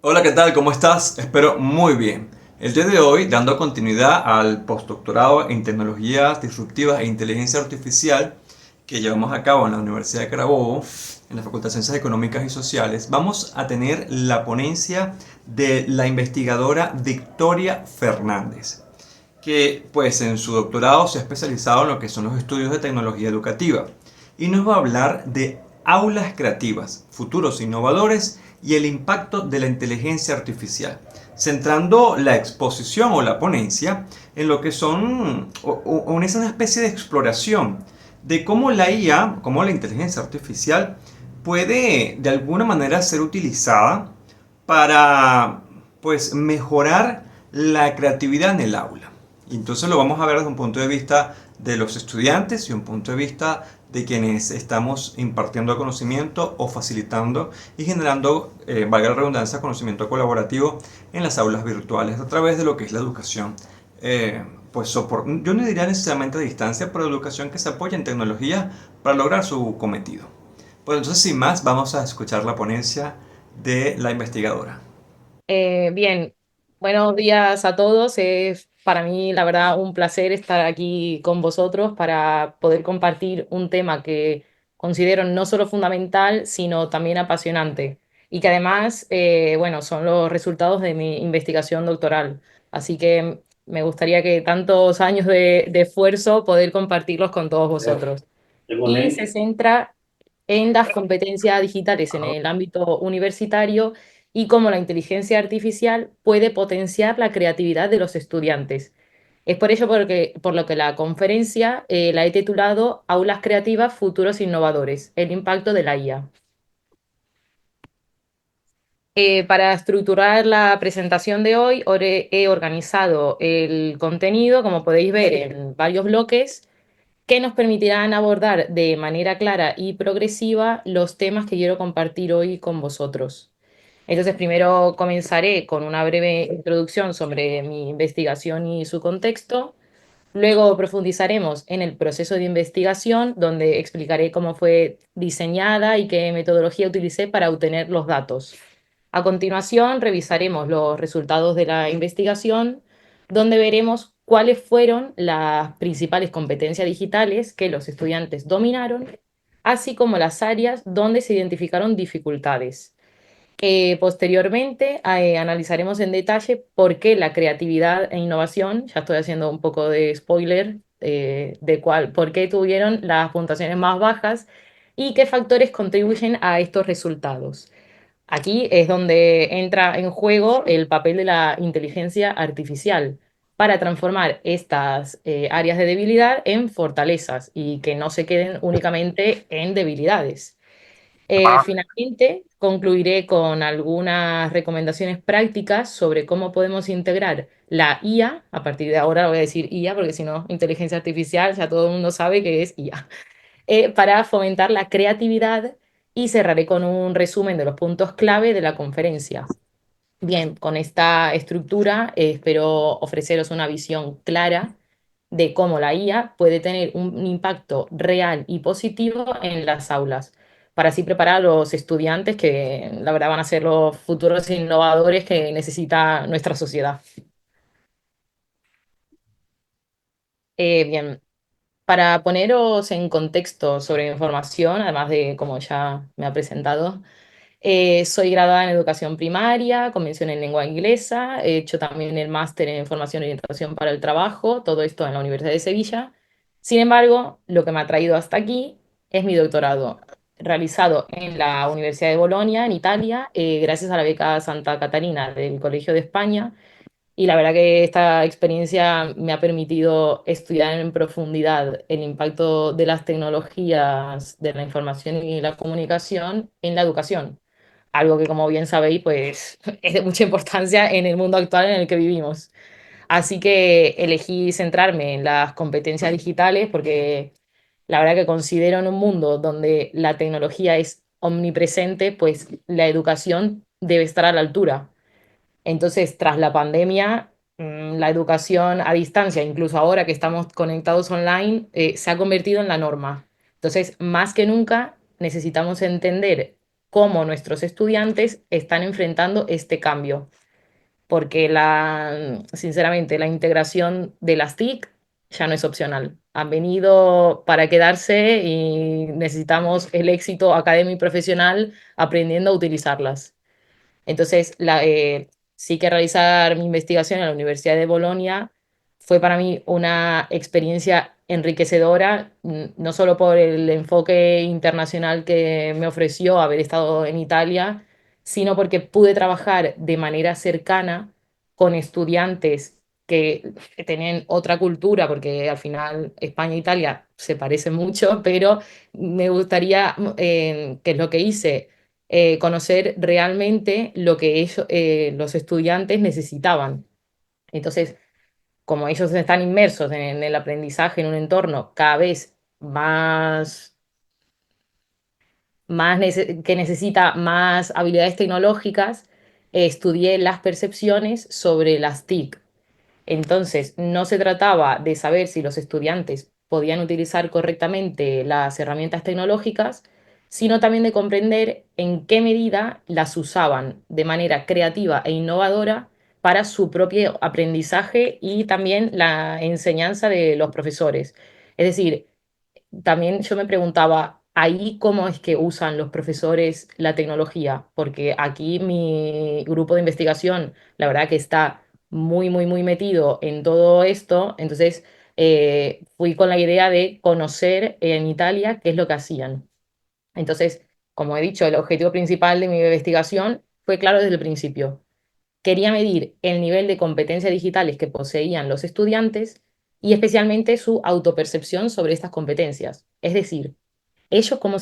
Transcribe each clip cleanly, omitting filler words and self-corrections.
Hola, ¿qué tal? ¿Cómo estás? Espero muy bien. El día de hoy, dando continuidad al postdoctorado en tecnologías disruptivas e inteligencia artificial que llevamos a cabo en la Universidad de Carabobo, en la Facultad de Ciencias Económicas y Sociales, vamos a tener la ponencia de la investigadora Victoria Fernández, que pues en su doctorado se ha especializado en lo que son los estudios de tecnología educativa y nos va a hablar de aulas creativas, futuros innovadores y el impacto de la inteligencia artificial, centrando la exposición o la ponencia en lo que son es una especie de exploración de cómo la IA, cómo la inteligencia artificial puede de alguna manera ser utilizada para pues mejorar la creatividad en el aula. Y entonces lo vamos a ver desde un punto de vista de los estudiantes y un punto de vista de quienes estamos impartiendo conocimiento o facilitando y generando, valga la redundancia, conocimiento colaborativo en las aulas virtuales a través de lo que es la educación. Yo no diría necesariamente a distancia, pero educación que se apoya en tecnología para lograr su cometido. Pues entonces, sin más, vamos a escuchar la ponencia de la investigadora. Bien, buenos días a todos. Es para mí, la verdad, un placer estar aquí con vosotros para poder compartir un tema que considero no solo fundamental, sino también apasionante y que además, bueno, son los resultados de mi investigación doctoral. Así que me gustaría que tantos años de esfuerzo poder compartirlos con todos vosotros. Y se centra en las competencias digitales en el ámbito universitario y cómo la inteligencia artificial puede potenciar la creatividad de los estudiantes. Es por ello por lo que la conferencia la he titulado Aulas creativas, futuros innovadores, el impacto de la IA. Para estructurar la presentación de hoy, he organizado el contenido, como podéis ver, en varios bloques que nos permitirán abordar de manera clara y progresiva los temas que quiero compartir hoy con vosotros. Entonces, primero comenzaré con una breve introducción sobre mi investigación y su contexto. Luego profundizaremos en el proceso de investigación, donde explicaré cómo fue diseñada y qué metodología utilicé para obtener los datos. A continuación, revisaremos los resultados de la investigación, donde veremos cuáles fueron las principales competencias digitales que los estudiantes dominaron, así como las áreas donde se identificaron dificultades. Posteriormente, analizaremos en detalle por qué la creatividad e innovación, ya estoy haciendo un poco de spoiler, por qué tuvieron las puntuaciones más bajas y qué factores contribuyen a estos resultados. Aquí es donde entra en juego el papel de la inteligencia artificial para transformar estas áreas de debilidad en fortalezas y que no se queden únicamente en debilidades. Finalmente, concluiré con algunas recomendaciones prácticas sobre cómo podemos integrar la IA. A partir de ahora voy a decir IA porque si no, inteligencia artificial, ya todo el mundo sabe que es IA, para fomentar la creatividad, y cerraré con un resumen de los puntos clave de la conferencia. Bien, con esta estructura espero ofreceros una visión clara de cómo la IA puede tener un impacto real y positivo en las aulas, para así preparar a los estudiantes que la verdad van a ser los futuros innovadores que necesita nuestra sociedad. Bien, para poneros en contexto sobre mi información, además de como ya me ha presentado, soy graduada en educación primaria, con mención en lengua inglesa. He hecho también el máster en formación y orientación para el trabajo, todo esto en la Universidad de Sevilla. Sin embargo, lo que me ha traído hasta aquí es mi doctorado, realizado en la Universidad de Bolonia, en Italia, gracias a la beca Santa Catarina del Colegio de España. Y la verdad que esta experiencia me ha permitido estudiar en profundidad el impacto de las tecnologías de la información y la comunicación en la educación. Algo que, como bien sabéis, pues es de mucha importancia en el mundo actual en el que vivimos. Así que elegí centrarme en las competencias digitales porque la verdad que considero, en un mundo donde la tecnología es omnipresente, pues la educación debe estar a la altura. Entonces, tras la pandemia, la educación a distancia, incluso ahora que estamos conectados online, se ha convertido en la norma. Entonces, más que nunca, necesitamos entender cómo nuestros estudiantes están enfrentando este cambio, porque sinceramente la integración de las TIC ya no es opcional. Han venido para quedarse y necesitamos el éxito académico y profesional aprendiendo a utilizarlas. Entonces, sí que realizar mi investigación en la Universidad de Bolonia fue para mí una experiencia enriquecedora, no solo por el enfoque internacional que me ofreció haber estado en Italia, sino porque pude trabajar de manera cercana con estudiantes que tenían otra cultura, porque al final España e Italia se parecen mucho, pero me gustaría, que es lo que hice, conocer realmente lo que ellos, los estudiantes necesitaban. Entonces, como ellos están inmersos en el aprendizaje en un entorno cada vez que necesita más habilidades tecnológicas, estudié las percepciones sobre las TIC. Entonces, no se trataba de saber si los estudiantes podían utilizar correctamente las herramientas tecnológicas, sino también de comprender en qué medida las usaban de manera creativa e innovadora para su propio aprendizaje y también la enseñanza de los profesores. Es decir, también yo me preguntaba, ahí cómo es que usan los profesores la tecnología, porque aquí mi grupo de investigación, la verdad que está muy, muy, muy metido en todo esto, entonces fui con la idea de conocer en Italia qué es lo que hacían. Entonces, como he dicho, el objetivo principal de mi investigación fue claro desde el principio. Quería medir el nivel de competencias digitales que poseían los estudiantes y especialmente su autopercepción sobre estas competencias. Es decir, ellos cómo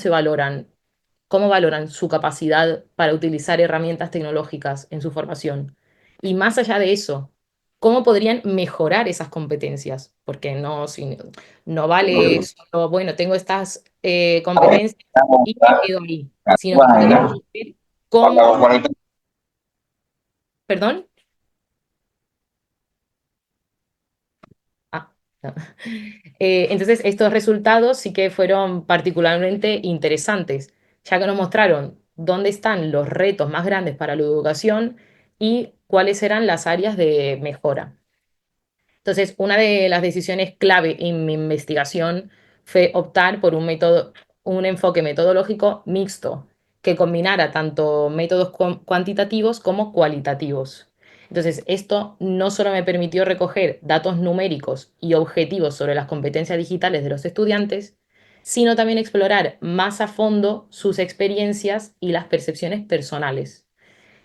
valoran su capacidad para utilizar herramientas tecnológicas en su formación. Y más allá de eso, cómo podrían mejorar esas competencias, porque no vale solo, bueno, tengo estas competencias y me quedo ahí, sino que quería ver cómo, perdón. Ah, no. Entonces, estos resultados sí que fueron particularmente interesantes, ya que nos mostraron dónde están los retos más grandes para la educación y cuáles eran las áreas de mejora. Entonces, una de las decisiones clave en mi investigación fue optar por un enfoque metodológico mixto, que combinara tanto métodos cuantitativos como cualitativos. Entonces, esto no solo me permitió recoger datos numéricos y objetivos sobre las competencias digitales de los estudiantes, sino también explorar más a fondo sus experiencias y las percepciones personales.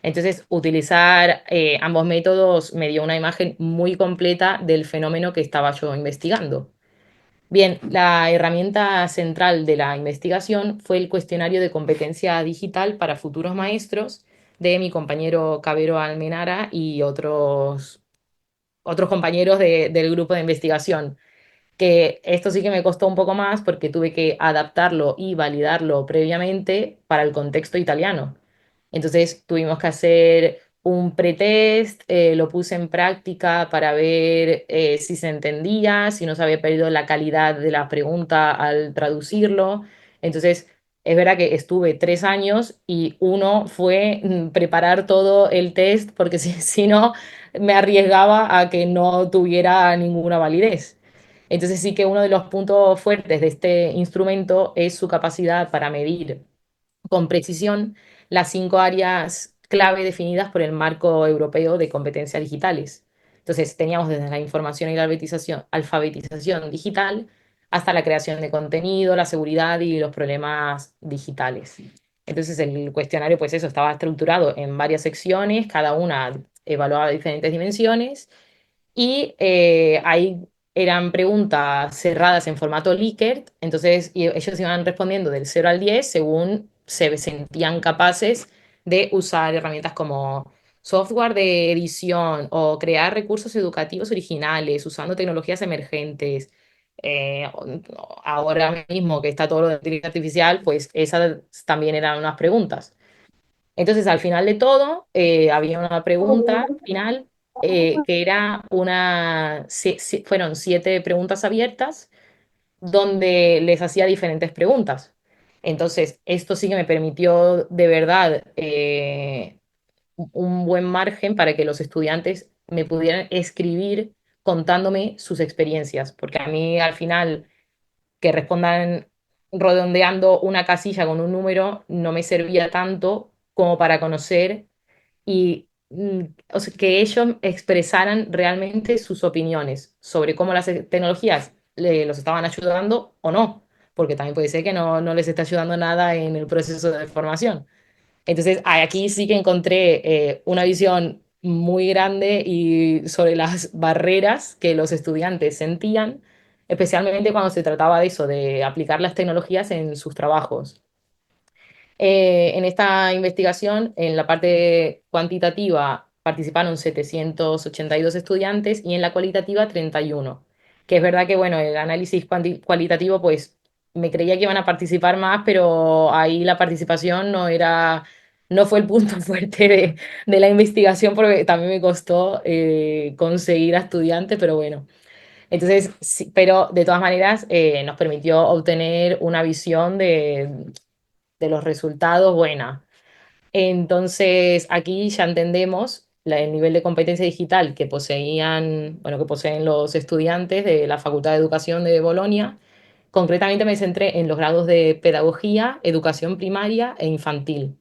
Entonces, utilizar ambos métodos me dio una imagen muy completa del fenómeno que estaba yo investigando. Bien, la herramienta central de la investigación fue el cuestionario de competencia digital para futuros maestros de mi compañero Cabero Almenara y otros compañeros del grupo de investigación, que esto sí que me costó un poco más porque tuve que adaptarlo y validarlo previamente para el contexto italiano. Entonces tuvimos que hacer un pretest, lo puse en práctica para ver si se entendía, si no se había perdido la calidad de la pregunta al traducirlo. Entonces, es verdad que estuve 3 años y uno fue preparar todo el test porque si no me arriesgaba a que no tuviera ninguna validez. Entonces sí que uno de los puntos fuertes de este instrumento es su capacidad para medir con precisión las 5 áreas clave definidas por el marco europeo de competencias digitales. Entonces, teníamos desde la información y la alfabetización digital hasta la creación de contenido, la seguridad y los problemas digitales. Entonces, el cuestionario, pues eso, estaba estructurado en varias secciones, cada una evaluaba diferentes dimensiones y ahí eran preguntas cerradas en formato Likert, entonces ellos iban respondiendo del 0 al 10 según se sentían capaces de usar herramientas como software de edición o crear recursos educativos originales usando tecnologías emergentes. Eh, Ahora mismo que está todo lo de inteligencia artificial, pues esas también eran unas preguntas. Entonces, al final de todo, había una pregunta final que era fueron 7 preguntas abiertas donde les hacía diferentes preguntas. Entonces, esto sí que me permitió de verdad un buen margen para que los estudiantes me pudieran escribir contándome sus experiencias, porque a mí al final que respondan redondeando una casilla con un número no me servía tanto como para conocer y o sea, que ellos expresaran realmente sus opiniones sobre cómo las tecnologías los estaban ayudando o no, porque también puede ser que no les esté ayudando nada en el proceso de formación. Entonces, aquí sí que encontré una visión muy grande y sobre las barreras que los estudiantes sentían, especialmente cuando se trataba de eso, de aplicar las tecnologías en sus trabajos. En esta investigación, en la parte cuantitativa, participaron 782 estudiantes y en la cualitativa 31. Que es verdad que, bueno, el análisis cualitativo, pues me creía que iban a participar más, pero ahí la participación no fue el punto fuerte de la investigación porque también me costó conseguir a estudiantes, pero bueno. Entonces, sí, pero de todas maneras nos permitió obtener una visión de los resultados buena. Entonces, aquí ya entendemos el nivel de competencia digital que poseían, bueno, que poseen los estudiantes de la Facultad de Educación de Bolonia. Concretamente me centré en los grados de pedagogía, educación primaria e infantil.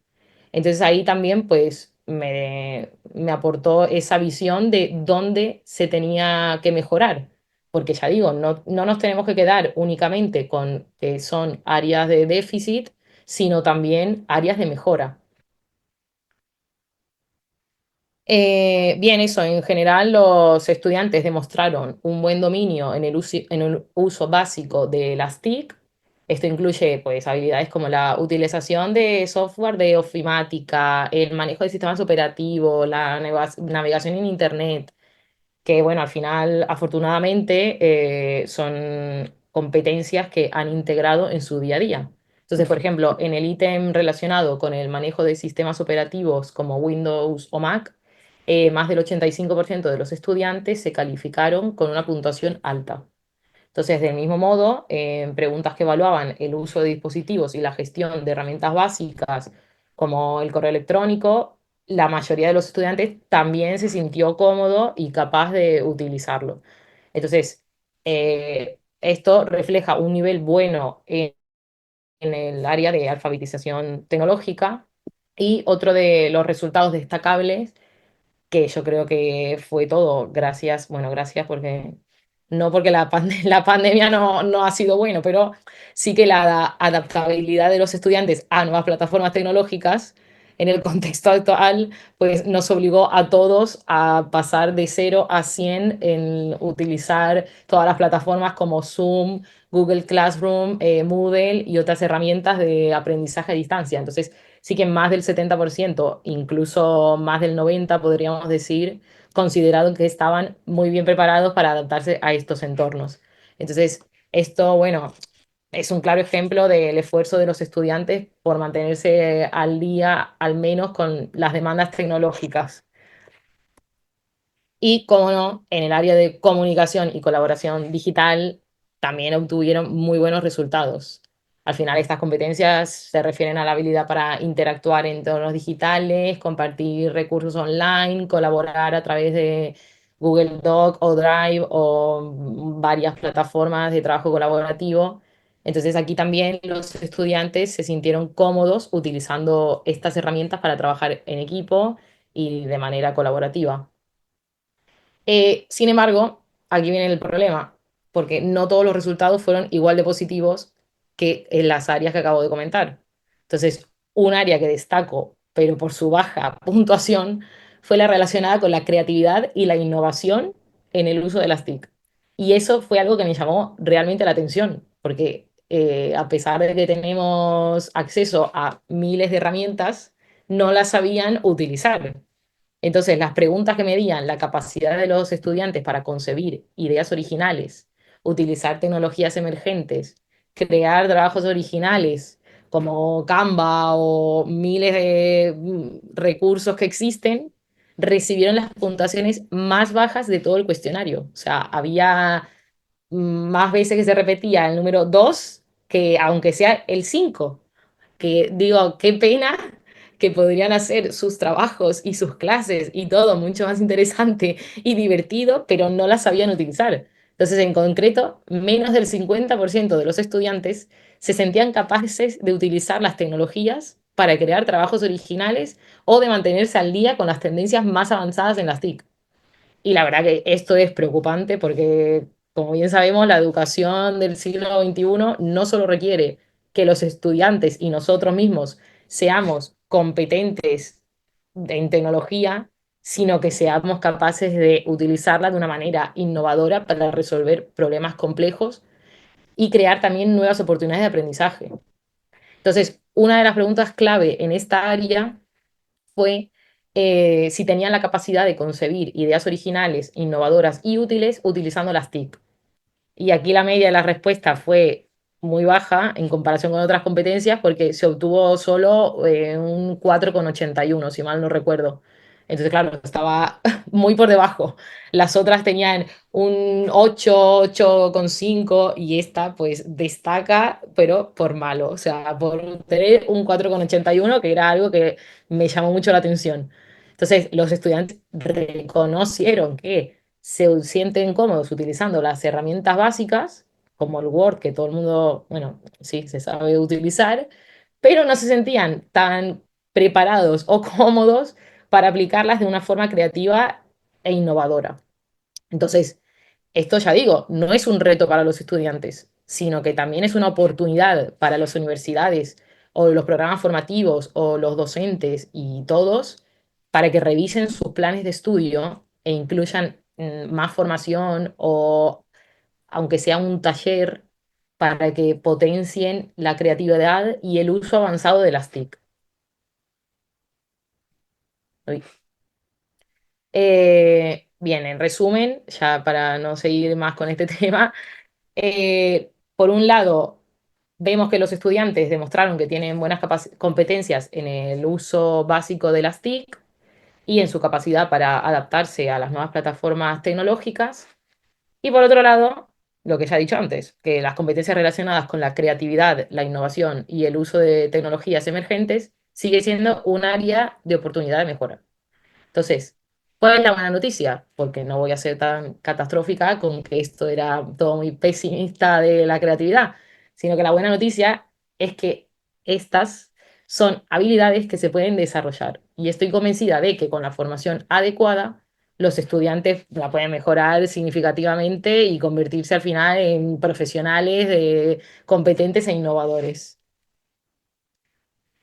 Entonces ahí también pues me aportó esa visión de dónde se tenía que mejorar. Porque ya digo, no nos tenemos que quedar únicamente con que son áreas de déficit, sino también áreas de mejora. Bien, eso, en general los estudiantes demostraron un buen dominio en el uso básico de las TIC. Esto incluye pues, habilidades como la utilización de software de ofimática, el manejo de sistemas operativos, la navegación en Internet, que bueno, al final, afortunadamente, son competencias que han integrado en su día a día. Entonces, por ejemplo, en el ítem relacionado con el manejo de sistemas operativos como Windows o Mac, más del 85% de los estudiantes se calificaron con una puntuación alta. Entonces, del mismo modo, en preguntas que evaluaban el uso de dispositivos y la gestión de herramientas básicas como el correo electrónico, la mayoría de los estudiantes también se sintió cómodo y capaz de utilizarlo. Entonces, esto refleja un nivel bueno en el área de alfabetización tecnológica y otro de los resultados destacables que yo creo que fue todo gracias, bueno, gracias porque, no porque la pandemia no ha sido bueno, pero sí que la adaptabilidad de los estudiantes a nuevas plataformas tecnológicas en el contexto actual, pues nos obligó a todos a pasar de 0 a 100 en utilizar todas las plataformas como Zoom, Google Classroom, Moodle y otras herramientas de aprendizaje a distancia. Entonces, sí que más del 70%, incluso más del 90%, podríamos decir, consideraron que estaban muy bien preparados para adaptarse a estos entornos. Entonces, esto, bueno, es un claro ejemplo del esfuerzo de los estudiantes por mantenerse al día, al menos con las demandas tecnológicas. Y, como no, en el área de comunicación y colaboración digital también obtuvieron muy buenos resultados. Al final, estas competencias se refieren a la habilidad para interactuar en entornos digitales, compartir recursos online, colaborar a través de Google Doc o Drive o varias plataformas de trabajo colaborativo. Entonces, aquí también los estudiantes se sintieron cómodos utilizando estas herramientas para trabajar en equipo y de manera colaborativa. Sin embargo, aquí viene el problema, porque no todos los resultados fueron igual de positivos que en las áreas que acabo de comentar. Entonces, un área que destaco, pero por su baja puntuación, fue la relacionada con la creatividad y la innovación en el uso de las TIC. Y eso fue algo que me llamó realmente la atención, porque a pesar de que tenemos acceso a miles de herramientas, no las sabían utilizar. Entonces, las preguntas que medían la capacidad de los estudiantes para concebir ideas originales, utilizar tecnologías emergentes, crear trabajos originales como Canva o miles de recursos que existen, recibieron las puntuaciones más bajas de todo el cuestionario. O sea, había más veces que se repetía el número 2 que aunque sea el 5. que digo, qué pena que podrían hacer sus trabajos y sus clases y todo mucho más interesante y divertido, pero no las sabían utilizar. Entonces, en concreto, menos del 50% de los estudiantes se sentían capaces de utilizar las tecnologías para crear trabajos originales o de mantenerse al día con las tendencias más avanzadas en las TIC. Y la verdad que esto es preocupante porque, como bien sabemos, la educación del siglo XXI no solo requiere que los estudiantes y nosotros mismos seamos competentes en tecnología, sino que seamos capaces de utilizarla de una manera innovadora para resolver problemas complejos y crear también nuevas oportunidades de aprendizaje. Entonces, una de las preguntas clave en esta área fue si tenían la capacidad de concebir ideas originales, innovadoras y útiles utilizando las TIC. Y aquí la media de la respuesta fue muy baja en comparación con otras competencias porque se obtuvo solo un 4,81 si mal no recuerdo. Entonces, claro, estaba muy por debajo. Las otras tenían un 8,5 y esta pues destaca, pero por malo, o sea, por tener un 4,81 que era algo que me llamó mucho la atención. Entonces, los estudiantes reconocieron que se sienten cómodos utilizando las herramientas básicas, como el Word, que todo el mundo, bueno, sí, se sabe utilizar, pero no se sentían tan preparados o cómodos para aplicarlas de una forma creativa e innovadora. Entonces, esto ya digo, no es un reto para los estudiantes, sino que también es una oportunidad para las universidades o los programas formativos o los docentes y todos para que revisen sus planes de estudio e incluyan más formación o aunque sea un taller para que potencien la creatividad y el uso avanzado de las TIC. Uy. Bien, en resumen, ya para no seguir más con este tema, por un lado, vemos que los estudiantes demostraron que tienen buenas competencias en el uso básico de las TIC y en su capacidad para adaptarse a las nuevas plataformas tecnológicas. Y por otro lado, lo que ya he dicho antes, que las competencias relacionadas con la creatividad, la innovación y el uso de tecnologías emergentes sigue siendo un área de oportunidad de mejora. Entonces, ¿cuál es la buena noticia? Porque no voy a ser tan catastrófica con que esto era todo muy pesimista de la creatividad, sino que la buena noticia es que estas son habilidades que se pueden desarrollar. Y estoy convencida de que con la formación adecuada, los estudiantes la pueden mejorar significativamente y convertirse al final en profesionales competentes e innovadores.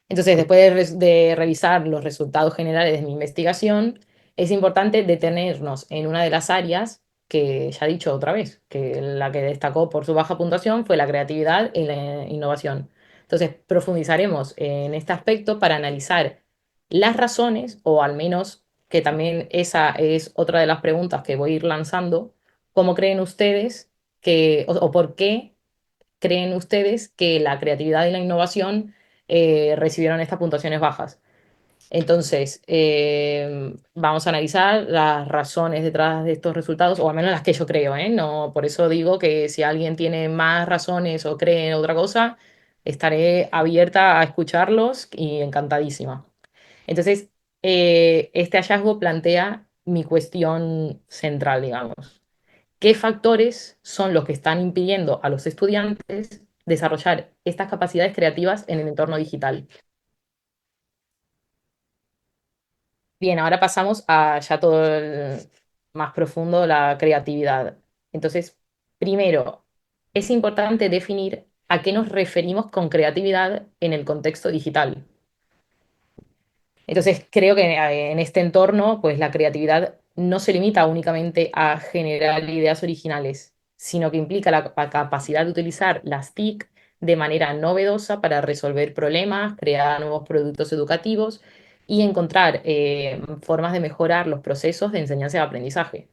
Entonces, después de revisar los resultados generales de mi investigación, es importante detenernos en una de las áreas que ya he dicho otra vez, que la que destacó por su baja puntuación fue la creatividad y la innovación. Entonces, profundizaremos en este aspecto para analizar las razones, o al menos que también esa es otra de las preguntas que voy a ir lanzando, ¿cómo creen ustedes o por qué creen ustedes que la creatividad y la innovación recibieron estas puntuaciones bajas? Entonces, vamos a analizar las razones detrás de estos resultados, o al menos las que yo creo, ¿eh? No, por eso digo que si alguien tiene más razones o cree en otra cosa, estaré abierta a escucharlos y encantadísima. Entonces, este hallazgo plantea mi cuestión central, digamos. ¿Qué factores son los que están impidiendo a los estudiantes desarrollar estas capacidades creativas en el entorno digital? Bien, ahora pasamos a ya todo el más profundo, la creatividad. Entonces, primero, es importante definir a qué nos referimos con creatividad en el contexto digital. Entonces, creo que en este entorno, pues la creatividad no se limita únicamente a generar ideas originales, sino que implica la capacidad de utilizar las TIC de manera novedosa para resolver problemas, crear nuevos productos educativos y encontrar formas de mejorar los procesos de enseñanza y aprendizaje.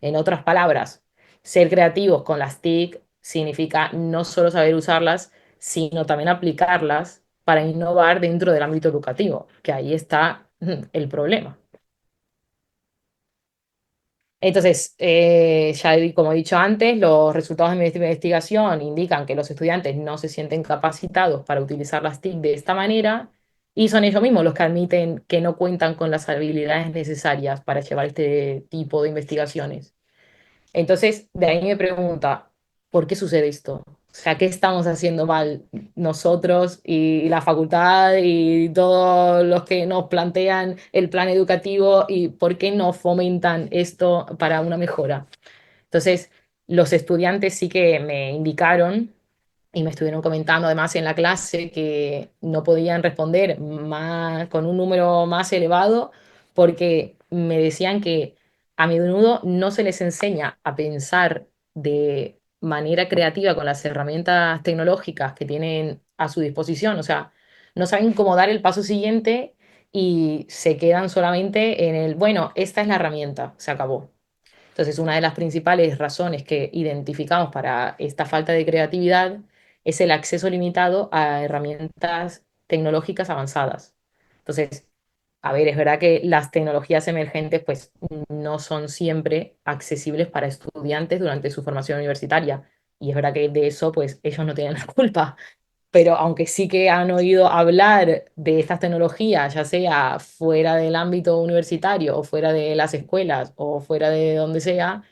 En otras palabras, ser creativos con las TIC significa no solo saber usarlas, sino también aplicarlas para innovar dentro del ámbito educativo, que ahí está el problema. Entonces, como he dicho antes, los resultados de mi investigación indican que los estudiantes no se sienten capacitados para utilizar las TIC de esta manera y son ellos mismos los que admiten que no cuentan con las habilidades necesarias para llevar este tipo de investigaciones. Entonces, de ahí me pregunta, ¿por qué sucede esto? O sea, ¿qué estamos haciendo mal nosotros y la facultad y todos los que nos plantean el plan educativo y por qué no fomentan esto para una mejora? Entonces, los estudiantes sí que me indicaron y me estuvieron comentando además en la clase que no podían responder más, con un número más elevado porque me decían que a menudo no se les enseña a pensar de manera creativa con las herramientas tecnológicas que tienen a su disposición. O sea, no saben cómo dar el paso siguiente y se quedan solamente en el, bueno, esta es la herramienta, se acabó. Entonces, una de las principales razones que identificamos para esta falta de creatividad es el acceso limitado a herramientas tecnológicas avanzadas. Entonces, a ver, es verdad que las tecnologías emergentes pues no son siempre accesibles para estudiantes durante su formación universitaria. Y es verdad que de eso pues ellos no tienen la culpa. Pero aunque sí que han oído hablar de estas tecnologías, ya sea fuera del ámbito universitario o fuera de las escuelas o fuera de donde sea,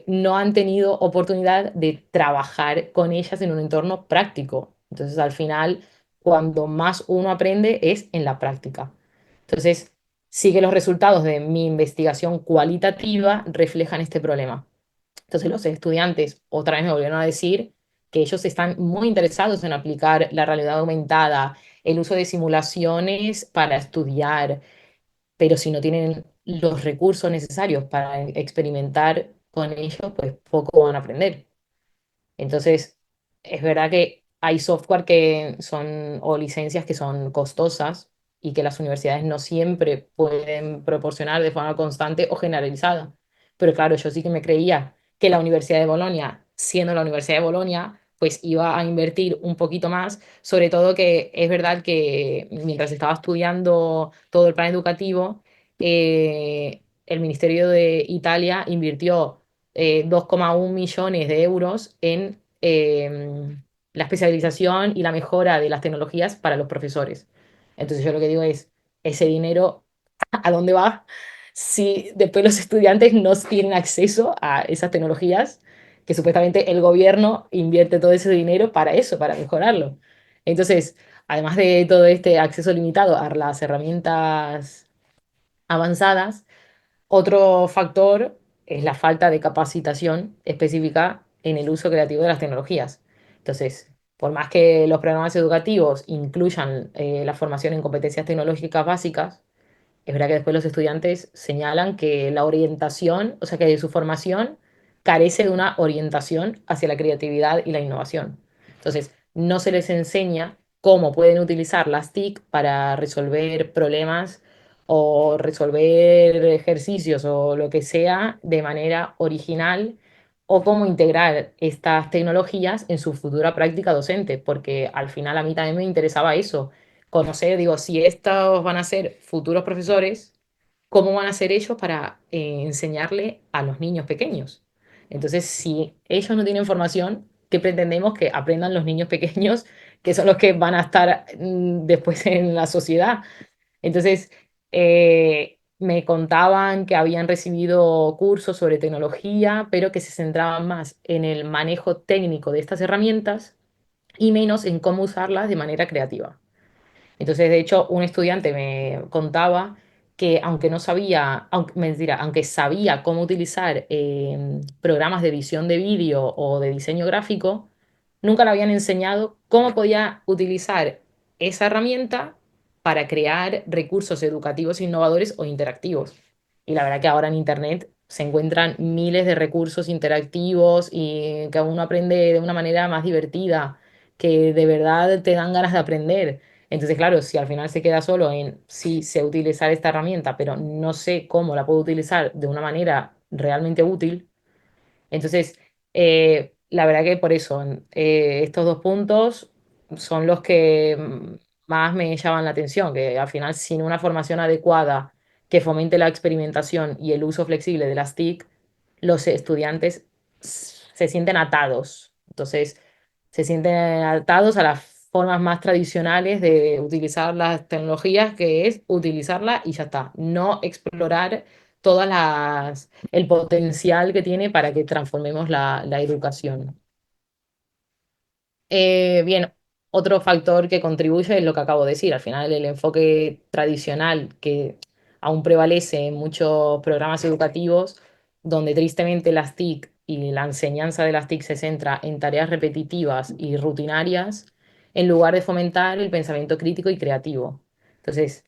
no han tenido oportunidad de trabajar con ellas en un entorno práctico. Entonces, al final, cuando más uno aprende es en la práctica. Entonces, sí que los resultados de mi investigación cualitativa reflejan este problema. Entonces los estudiantes otra vez me volvieron a decir que ellos están muy interesados en aplicar la realidad aumentada, el uso de simulaciones para estudiar, pero si no tienen los recursos necesarios para experimentar con ellos, pues poco van a aprender. Entonces, es verdad que hay software que son, o licencias que son costosas y que las universidades no siempre pueden proporcionar de forma constante o generalizada. Pero claro, yo sí que me creía que la Universidad de Bolonia, siendo la Universidad de Bolonia, pues iba a invertir un poquito más, sobre todo que es verdad que mientras estaba estudiando todo el plan educativo, el Ministerio de Italia invirtió 2,1 millones de euros en la especialización y la mejora de las tecnologías para los profesores. Entonces yo lo que digo es, ese dinero, ¿a dónde va? Si después los estudiantes no tienen acceso a esas tecnologías, que supuestamente el gobierno invierte todo ese dinero para eso, para mejorarlo. Entonces, además de todo este acceso limitado a las herramientas avanzadas, otro factor es la falta de capacitación específica en el uso creativo de las tecnologías. Entonces, por más que los programas educativos incluyan la formación en competencias tecnológicas básicas, es verdad que después los estudiantes señalan que la orientación, o sea, que su formación carece de una orientación hacia la creatividad y la innovación. Entonces, no se les enseña cómo pueden utilizar las TIC para resolver problemas o resolver ejercicios o lo que sea de manera original o cómo integrar estas tecnologías en su futura práctica docente, porque al final a mí también me interesaba eso conocer, digo, si estos van a ser futuros profesores, ¿cómo van a ser ellos para enseñarle a los niños pequeños? Entonces, si ellos no tienen formación, ¿qué pretendemos que aprendan los niños pequeños, que son los que van a estar después en la sociedad? Entonces, me contaban que habían recibido cursos sobre tecnología, pero que se centraban más en el manejo técnico de estas herramientas y menos en cómo usarlas de manera creativa. Entonces, de hecho, un estudiante me contaba que aunque no sabía, aunque, mentira, aunque sabía cómo utilizar programas de edición de vídeo o de diseño gráfico, nunca le habían enseñado cómo podía utilizar esa herramienta para crear recursos educativos innovadores o interactivos. Y la verdad que ahora en Internet se encuentran miles de recursos interactivos y que uno aprende de una manera más divertida, que de verdad te dan ganas de aprender. Entonces, claro, si al final se queda solo en sí sé utilizar esta herramienta, pero no sé cómo la puedo utilizar de una manera realmente útil, entonces, la verdad que por eso, estos dos puntos son los que más me llaman la atención, que al final sin una formación adecuada que fomente la experimentación y el uso flexible de las TIC, los estudiantes se sienten atados. Entonces, se sienten atados a las formas más tradicionales de utilizar las tecnologías, que es utilizarla y ya está. No explorar el potencial que tiene para que transformemos la educación. Bien, otro factor que contribuye es lo que acabo de decir. Al final, el enfoque tradicional que aún prevalece en muchos programas educativos, donde tristemente las TIC y la enseñanza de las TIC se centra en tareas repetitivas y rutinarias, en lugar de fomentar el pensamiento crítico y creativo. Entonces,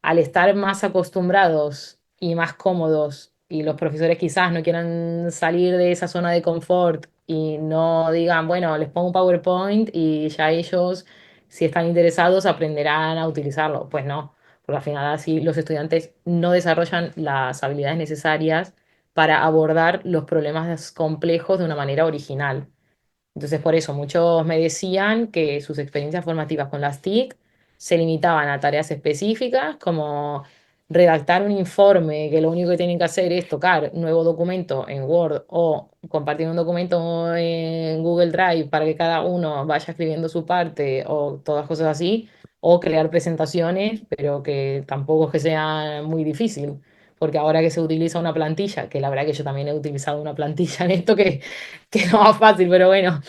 al estar más acostumbrados y más cómodos, y los profesores quizás no quieran salir de esa zona de confort y no digan, bueno, les pongo un PowerPoint y ya ellos, si están interesados, aprenderán a utilizarlo. Pues no, porque al final así los estudiantes no desarrollan las habilidades necesarias para abordar los problemas complejos de una manera original. Entonces, por eso muchos me decían que sus experiencias formativas con las TIC se limitaban a tareas específicas como redactar un informe, que lo único que tienen que hacer es tocar un nuevo documento en Word o compartir un documento en Google Drive para que cada uno vaya escribiendo su parte o todas cosas así, o crear presentaciones, pero que tampoco es que sea muy difícil, porque ahora que se utiliza una plantilla, que la verdad que yo también he utilizado una plantilla en esto que no va fácil, pero bueno.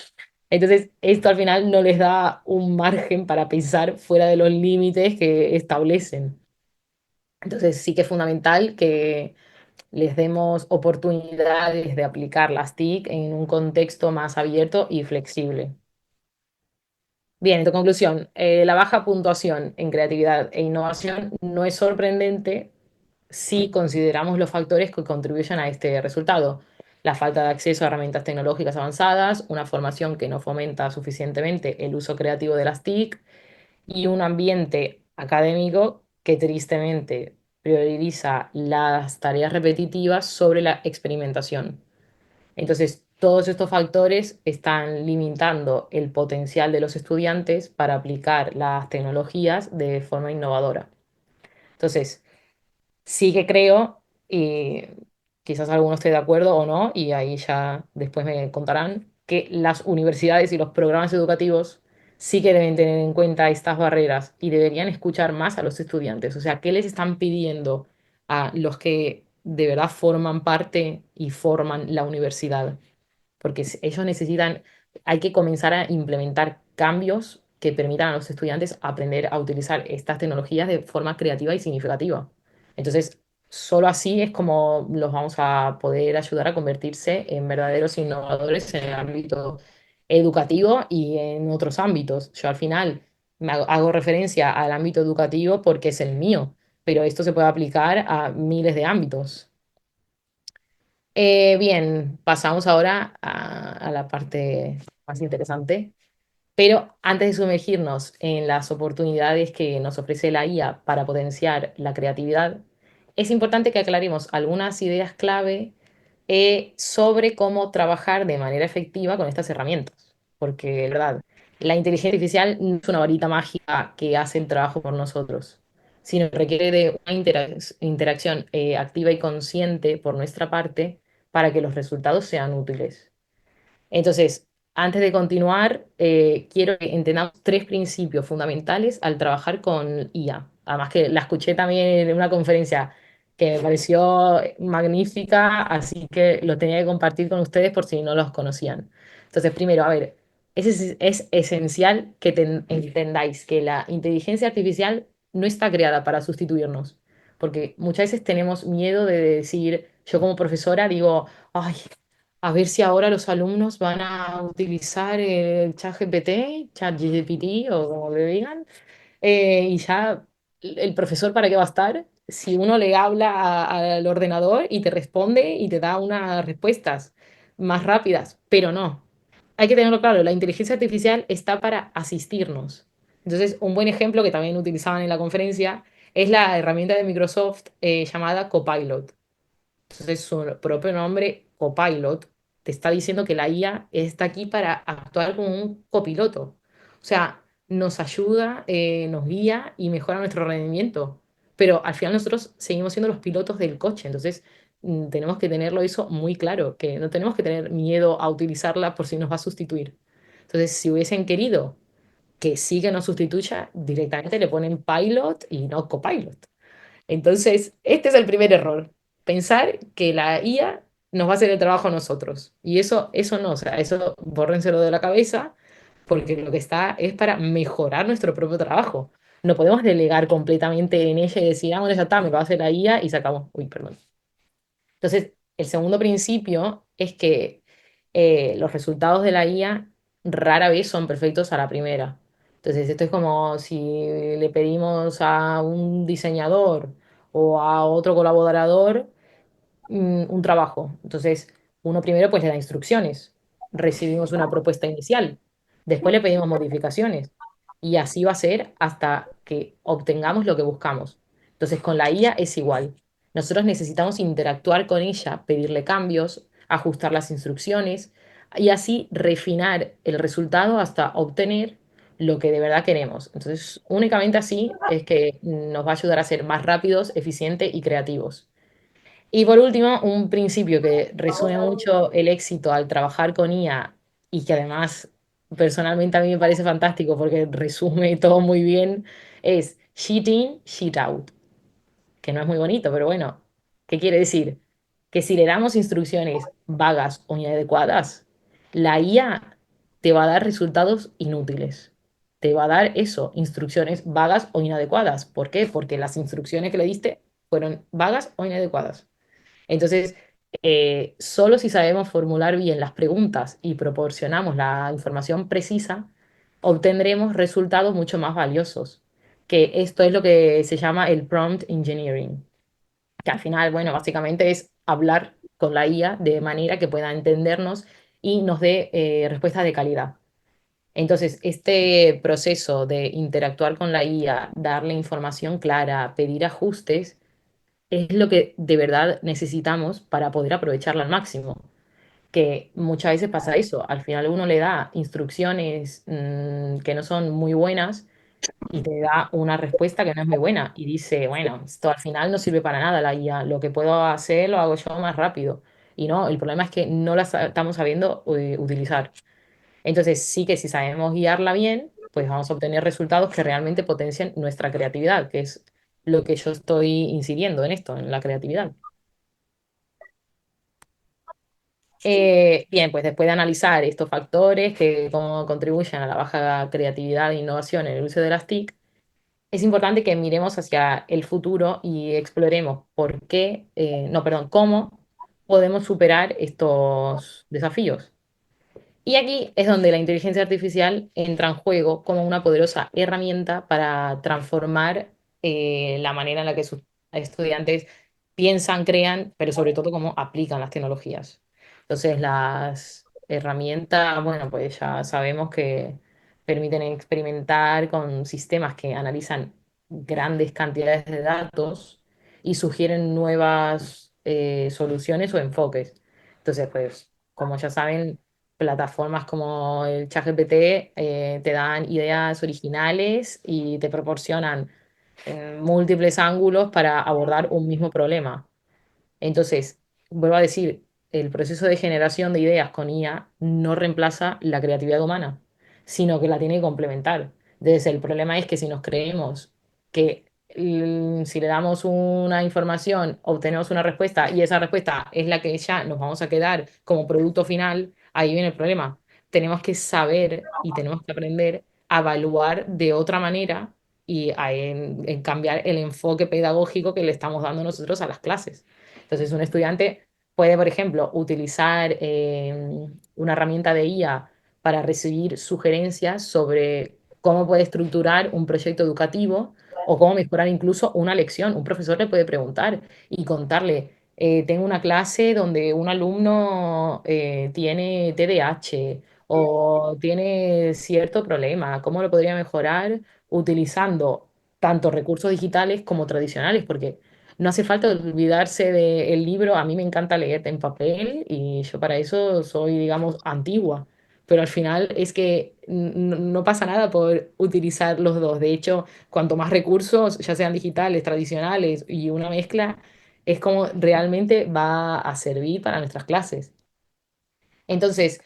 Entonces, esto al final no les da un margen para pensar fuera de los límites que establecen. Entonces, sí que es fundamental que les demos oportunidades de aplicar las TIC en un contexto más abierto y flexible. Bien, en tu conclusión, la baja puntuación en creatividad e innovación no es sorprendente si consideramos los factores que contribuyen a este resultado. La falta de acceso a herramientas tecnológicas avanzadas, una formación que no fomenta suficientemente el uso creativo de las TIC y un ambiente académico que tristemente prioriza las tareas repetitivas sobre la experimentación. Entonces, todos estos factores están limitando el potencial de los estudiantes para aplicar las tecnologías de forma innovadora. Entonces, sí que creo, y quizás alguno esté de acuerdo o no, y ahí ya después me contarán, que las universidades y los programas educativos sí que deben tener en cuenta estas barreras y deberían escuchar más a los estudiantes. O sea, ¿qué les están pidiendo a los que de verdad forman parte y forman la universidad? Porque ellos necesitan, hay que comenzar a implementar cambios que permitan a los estudiantes aprender a utilizar estas tecnologías de forma creativa y significativa. Entonces, solo así es como los vamos a poder ayudar a convertirse en verdaderos innovadores en el ámbito educativo y en otros ámbitos. Yo al final hago referencia al ámbito educativo porque es el mío, pero esto se puede aplicar a miles de ámbitos. Bien, pasamos ahora a la parte más interesante. Pero antes de sumergirnos en las oportunidades que nos ofrece la IA para potenciar la creatividad, es importante que aclaremos algunas ideas clave sobre cómo trabajar de manera efectiva con estas herramientas. Porque, de verdad, la inteligencia artificial no es una varita mágica que hace el trabajo por nosotros, sino que requiere de una interacción activa y consciente por nuestra parte para que los resultados sean útiles. Entonces, antes de continuar, quiero que entendamos tres principios fundamentales al trabajar con IA. Además que la escuché también en una conferencia que me pareció magnífica, así que lo tenía que compartir con ustedes por si no los conocían. Entonces, primero, a ver, es esencial que entendáis que la inteligencia artificial no está creada para sustituirnos, porque muchas veces tenemos miedo de decir, yo como profesora digo, ay, a ver si ahora los alumnos van a utilizar el ChatGPT o como le digan, y ya el profesor para qué va a estar si uno le habla al ordenador y te responde y te da unas respuestas más rápidas, pero no. Hay que tenerlo claro, la inteligencia artificial está para asistirnos. Entonces, un buen ejemplo que también utilizaban en la conferencia es la herramienta de Microsoft llamada Copilot. Entonces, su propio nombre, Copilot, te está diciendo que la IA está aquí para actuar como un copiloto. O sea, nos ayuda, nos guía y mejora nuestro rendimiento. pero al final nosotros seguimos siendo los pilotos del coche, entonces tenemos que tenerlo eso muy claro, que no tenemos que tener miedo a utilizarla por si nos va a sustituir. Entonces, si hubiesen querido que sí que nos sustituya, directamente le ponen pilot y no copilot. Entonces, este es el primer error, pensar que la IA nos va a hacer el trabajo a nosotros. Y eso no, o sea, eso bórrenselo de la cabeza, porque lo que está es para mejorar nuestro propio trabajo. No podemos delegar completamente en ella y decir, ah, bueno, ya está, me lo va a hacer la IA y sacamos. Uy, perdón. Entonces, el segundo principio es que los resultados de la IA rara vez son perfectos a la primera. Entonces, esto es como si le pedimos a un diseñador o a otro colaborador un trabajo. Entonces, uno primero pues le da instrucciones, recibimos una propuesta inicial, después le pedimos modificaciones y así va a ser hasta que obtengamos lo que buscamos. Entonces, con la IA es igual. Nosotros necesitamos interactuar con ella, pedirle cambios, ajustar las instrucciones y así refinar el resultado hasta obtener lo que de verdad queremos. Entonces, únicamente así es que nos va a ayudar a ser más rápidos, eficientes y creativos. Y por último, un principio que resume mucho el éxito al trabajar con IA y que además personalmente a mí me parece fantástico porque resume todo muy bien, es shit in, shit out, que no es muy bonito, pero bueno, ¿qué quiere decir? Que si le damos instrucciones vagas o inadecuadas, la IA te va a dar resultados inútiles. Te va a dar eso, instrucciones vagas o inadecuadas. ¿Por qué? Porque las instrucciones que le diste fueron vagas o inadecuadas. Entonces, solo si sabemos formular bien las preguntas y proporcionamos la información precisa, obtendremos resultados mucho más valiosos. Que esto es lo que se llama el prompt engineering, que al final, bueno, básicamente es hablar con la IA de manera que pueda entendernos y nos dé respuestas de calidad. Entonces, este proceso de interactuar con la IA, darle información clara, pedir ajustes, es lo que de verdad necesitamos para poder aprovecharla al máximo. Que muchas veces pasa eso, al final uno le da instrucciones que no son muy buenas y te da una respuesta que no es muy buena y dice, bueno, esto al final no sirve para nada la IA, lo que puedo hacer lo hago yo más rápido. Y no, el problema es que no la estamos sabiendo utilizar. Entonces sí que si sabemos guiarla bien, pues vamos a obtener resultados que realmente potencien nuestra creatividad, que es lo que yo estoy incidiendo en esto, en la creatividad. Bien, pues después de analizar estos factores que cómo contribuyen a la baja creatividad e innovación en el uso de las TIC, es importante que miremos hacia el futuro y exploremos por qué, no, perdón, cómo podemos superar estos desafíos. Y aquí es donde la inteligencia artificial entra en juego como una poderosa herramienta para transformar la manera en la que sus estudiantes piensan, crean, pero sobre todo cómo aplican las tecnologías. Entonces, las herramientas, bueno, pues ya sabemos que permiten experimentar con sistemas que analizan grandes cantidades de datos y sugieren nuevas soluciones o enfoques. Entonces, pues, como ya saben, plataformas como el ChatGPT te dan ideas originales y te proporcionan múltiples ángulos para abordar un mismo problema. Entonces, vuelvo a decir, el proceso de generación de ideas con IA no reemplaza la creatividad humana, sino que la tiene que complementar. Entonces, el problema es que si nos creemos que si le damos una información, obtenemos una respuesta y esa respuesta es la que ya nos vamos a quedar como producto final, ahí viene el problema. Tenemos que saber y tenemos que aprender a evaluar de otra manera y en cambiar el enfoque pedagógico que le estamos dando nosotros a las clases. Entonces, un estudiante puede, por ejemplo, utilizar una herramienta de IA para recibir sugerencias sobre cómo puede estructurar un proyecto educativo o cómo mejorar incluso una lección. Un profesor le puede preguntar y contarle, tengo una clase donde un alumno tiene TDAH o tiene cierto problema, ¿cómo lo podría mejorar utilizando tanto recursos digitales como tradicionales? Porque no hace falta olvidarse del libro. A mí me encanta leer en papel y yo para eso soy, digamos, antigua. pero al final es que no pasa nada por utilizar los dos. De hecho, cuanto más recursos, ya sean digitales, tradicionales y una mezcla, es como realmente va a servir para nuestras clases. Entonces,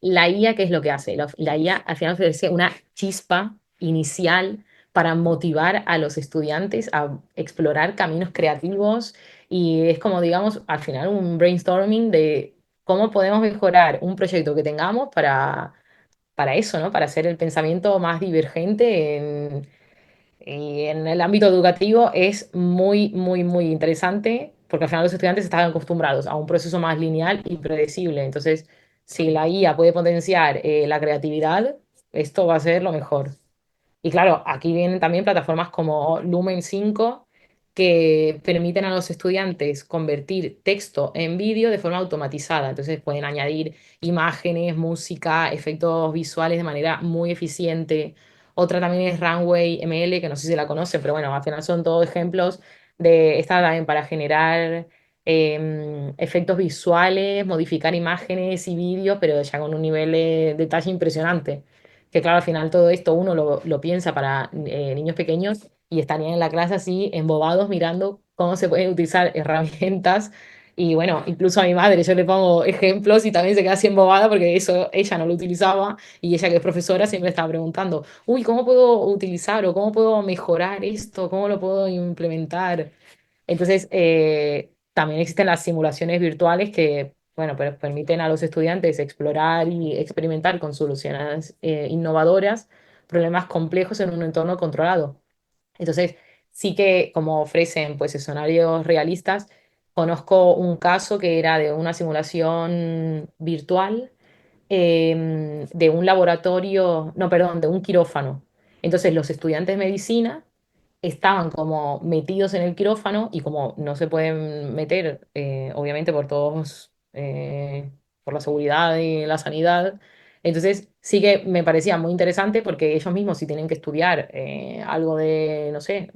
la IA, ¿qué es lo que hace? La IA al final ofrece una chispa inicial para motivar a los estudiantes a explorar caminos creativos y es como, digamos, al final un brainstorming de cómo podemos mejorar un proyecto que tengamos para eso, ¿no? Para hacer el pensamiento más divergente y en el ámbito educativo es muy, muy, muy interesante porque al final los estudiantes están acostumbrados a un proceso más lineal y predecible. Entonces, si la IA puede potenciar la creatividad, esto va a ser lo mejor. Y claro, aquí vienen también plataformas como Lumen 5 que permiten a los estudiantes convertir texto en vídeo de forma automatizada. Entonces pueden añadir imágenes, música, efectos visuales de manera muy eficiente. Otra también es Runway ML, que no sé si la conocen, pero bueno, al final son todos ejemplos de esta también para generar efectos visuales, modificar imágenes y vídeos, pero ya con un nivel de detalle impresionante. Que claro, al final todo esto uno lo piensa para niños pequeños y estarían en la clase así, embobados, mirando cómo se pueden utilizar herramientas. Y bueno, incluso a mi madre yo le pongo ejemplos y también se queda así embobada porque eso ella no lo utilizaba y ella que es profesora siempre estaba preguntando, uy, ¿cómo puedo utilizar o cómo puedo mejorar esto? ¿Cómo lo puedo implementar? Entonces, también existen las simulaciones virtuales que, bueno, pues permiten a los estudiantes explorar y experimentar con soluciones innovadoras problemas complejos en un entorno controlado. Entonces, sí que como ofrecen pues escenarios realistas, conozco un caso que era de una simulación virtual de un laboratorio, no, perdón, de un quirófano. Entonces, los estudiantes de medicina estaban como metidos en el quirófano y como no se pueden meter, obviamente por todos, por la seguridad y la sanidad, entonces sí que me parecía muy interesante porque ellos mismos si tienen que estudiar algo de, no sé,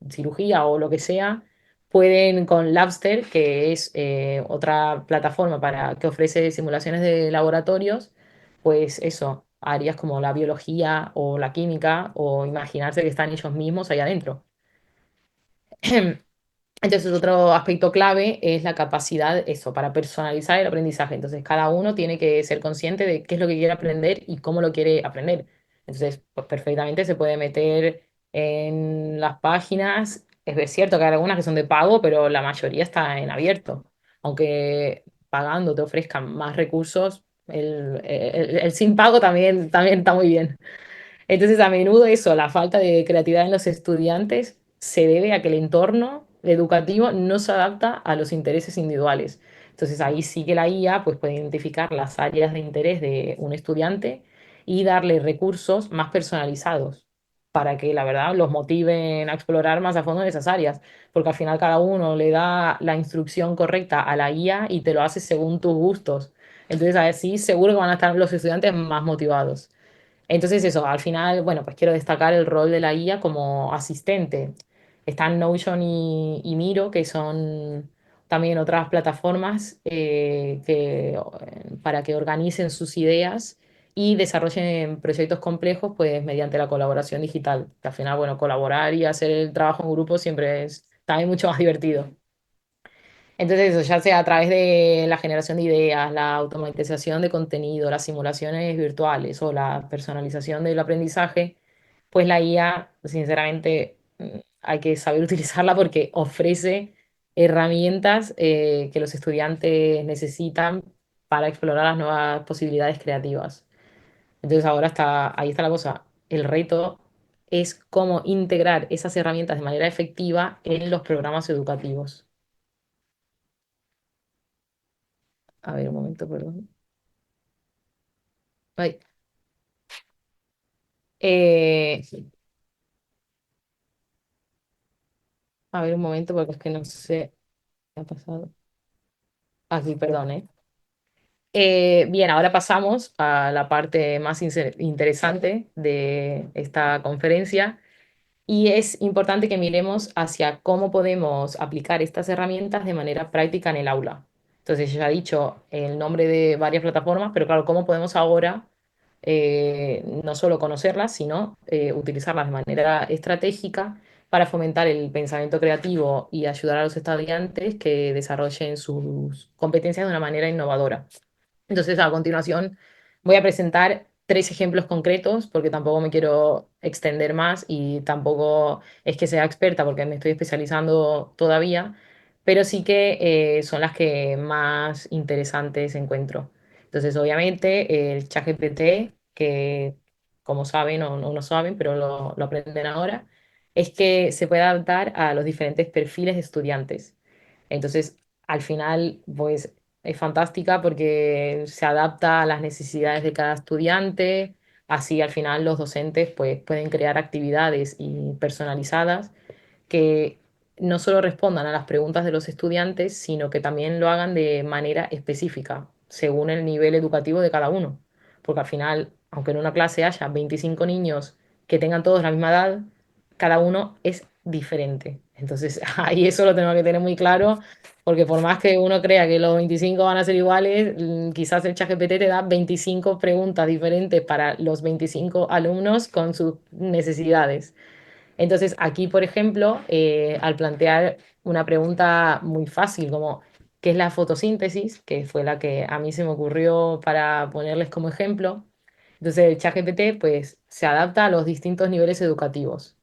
cirugía o lo que sea, pueden con Labster, que es otra plataforma que ofrece simulaciones de laboratorios, pues eso, áreas como la biología o la química o imaginarse que están ellos mismos ahí adentro. Entonces, otro aspecto clave es la capacidad, eso, para personalizar el aprendizaje. Entonces, cada uno tiene que ser consciente de qué es lo que quiere aprender y cómo lo quiere aprender. Entonces, pues perfectamente se puede meter en las páginas. Es cierto que hay algunas que son de pago, pero la mayoría está en abierto. Aunque pagando te ofrezcan más recursos, el sin pago también está muy bien. Entonces, a menudo eso, la falta de creatividad en los estudiantes se debe a que el entorno educativo no se adapta a los intereses individuales. Entonces, ahí sí que la IA pues, puede identificar las áreas de interés de un estudiante y darle recursos más personalizados para que la verdad los motiven a explorar más a fondo esas áreas, porque al final cada uno le da la instrucción correcta a la IA y te lo hace según tus gustos. Entonces, así seguro que van a estar los estudiantes más motivados. Entonces eso, al final, bueno, pues quiero destacar el rol de la IA como asistente. Están Notion y Miro, que son también otras plataformas para que organicen sus ideas y desarrollen proyectos complejos, pues mediante la colaboración digital. Que al final, bueno, colaborar y hacer el trabajo en grupo siempre es también mucho más divertido. Entonces, eso, ya sea a través de la generación de ideas, la automatización de contenido, las simulaciones virtuales o la personalización del aprendizaje, pues la IA, sinceramente, hay que saber utilizarla porque ofrece herramientas que los estudiantes necesitan para explorar las nuevas posibilidades creativas. Entonces, ahí está la cosa. El reto es cómo integrar esas herramientas de manera efectiva en los programas educativos. A ver, un momento, perdón. Ay, sí. A ver, un momento, porque es que no sé qué ha pasado. Aquí, perdón, ¿eh? Bien, ahora pasamos a la parte más interesante de esta conferencia y es importante que miremos hacia cómo podemos aplicar estas herramientas de manera práctica en el aula. Entonces, yo ya he dicho el nombre de varias plataformas, pero claro, ¿cómo podemos ahora no solo conocerlas, sino utilizarlas de manera estratégica para fomentar el pensamiento creativo y ayudar a los estudiantes que desarrollen sus competencias de una manera innovadora? Entonces, a continuación, voy a presentar tres ejemplos concretos, porque tampoco me quiero extender más y tampoco es que sea experta, porque me estoy especializando todavía, pero sí que son las que más interesantes encuentro. Entonces, obviamente, el ChatGPT, que como saben o no saben, pero lo aprenden ahora, es que se puede adaptar a los diferentes perfiles de estudiantes. Entonces, al final, pues es fantástica porque se adapta a las necesidades de cada estudiante, así al final los docentes pues, pueden crear actividades y personalizadas que no solo respondan a las preguntas de los estudiantes, sino que también lo hagan de manera específica, según el nivel educativo de cada uno. Porque al final, aunque en una clase haya 25 niños que tengan todos la misma edad, cada uno es diferente. Entonces, ahí eso lo tenemos que tener muy claro, porque por más que uno crea que los 25 van a ser iguales, quizás el ChatGPT te da 25 preguntas diferentes para los 25 alumnos con sus necesidades. Entonces, aquí, por ejemplo, al plantear una pregunta muy fácil como ¿qué es la fotosíntesis? Que fue la que a mí se me ocurrió para ponerles como ejemplo. Entonces, el ChatGPT pues se adapta a los distintos niveles educativos.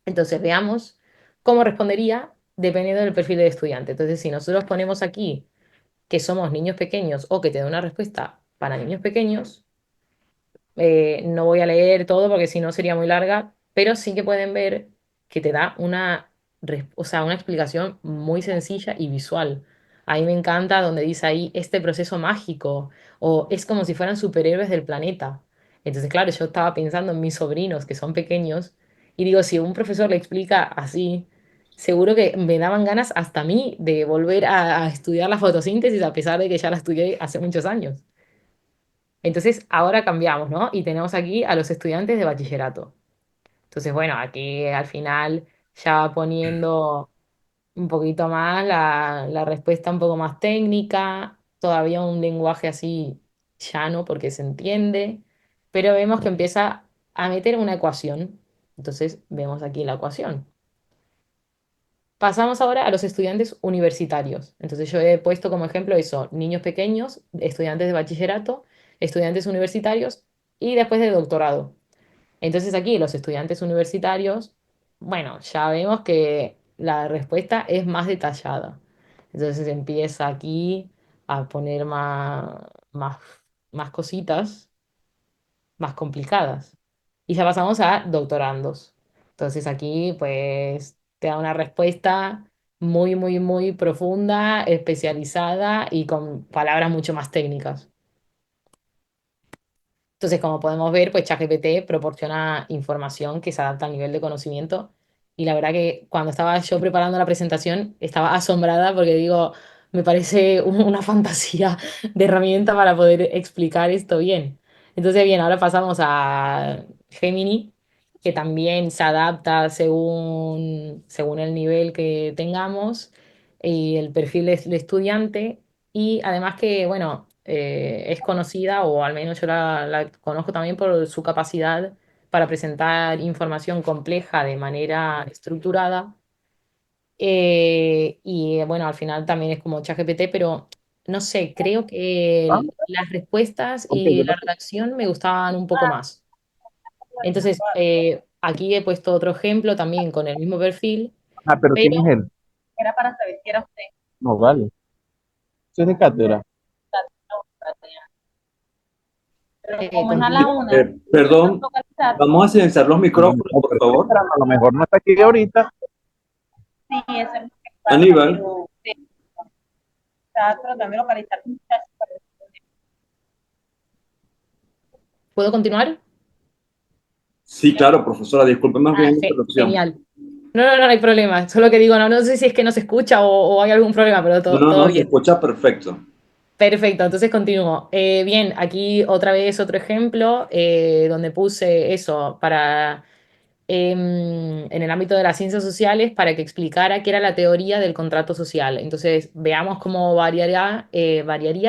Entonces, veamos cómo respondería dependiendo del perfil del estudiante. Entonces, si nosotros ponemos aquí que somos niños pequeños o que te da una respuesta para niños pequeños, no voy a leer todo porque si no sería muy larga, pero sí que pueden ver que te da o sea, una explicación muy sencilla y visual. A mí me encanta donde dice ahí este proceso mágico o es como si fueran superhéroes del planeta. Entonces, claro, yo estaba pensando en mis sobrinos que son pequeños y digo, si un profesor le explica así, seguro que me daban ganas hasta a mí de volver a estudiar la fotosíntesis a pesar de que ya la estudié hace muchos años. Entonces, ahora cambiamos, ¿no? Y tenemos aquí a los estudiantes de bachillerato. Entonces, bueno, aquí al final ya poniendo un poquito más la respuesta un poco más técnica, todavía un lenguaje así llano porque se entiende, pero vemos que empieza a meter una ecuación. Entonces, vemos aquí la ecuación. Pasamos ahora a los estudiantes universitarios. Entonces yo he puesto como ejemplo eso, niños pequeños, estudiantes de bachillerato, estudiantes universitarios y después de doctorado. Entonces aquí los estudiantes universitarios, bueno, ya vemos que la respuesta es más detallada. Entonces empieza aquí a poner más cositas más complicadas. Y ya pasamos a doctorandos. Entonces aquí pues te da una respuesta muy profunda, especializada y con palabras mucho más técnicas. Entonces, como podemos ver, pues ChatGPT proporciona información que se adapta al nivel de conocimiento. Y la verdad que cuando estaba yo preparando la presentación, estaba asombrada porque digo, me parece una fantasía de herramienta para poder explicar esto bien. Entonces, bien, ahora pasamos a Gemini, que también se adapta según el nivel que tengamos y el perfil del estudiante. Y además que, bueno, es conocida, o al menos yo la conozco también por su capacidad para presentar información compleja de manera estructurada. Y bueno, al final también es como ChatGPT, pero no sé, creo que Ah, las respuestas ok, y yo la no- redacción me gustaban un poco más. Entonces, aquí he puesto otro ejemplo también con el mismo perfil, Ah, pero pero ¿quién es él? era para saber si era usted. No, vale. Eso es de cátedra. Eh, Como es a la continúo. una, Perdón, localizar, vamos a silenciar los A lo micrófonos, mejor, por pero estoy favor. esperando, a lo mejor no está aquí ahorita. sí, eso es lo que pasa, Aníbal, pero sí, está tratando de localizar un muchacho para responder. ¿Puedo continuar? sí, claro, profesora, disculpe más bien Ah, la interrupción. genial. No hay problema. Solo que digo, no sé si es que no se escucha o hay algún problema, pero No, no, todo no, se bien. escucha perfecto. Perfecto, entonces continúo. Bien, aquí otra vez otro ejemplo donde puse eso para en el ámbito de las ciencias sociales para que explicara qué era la teoría del contrato social. Entonces, veamos cómo variaría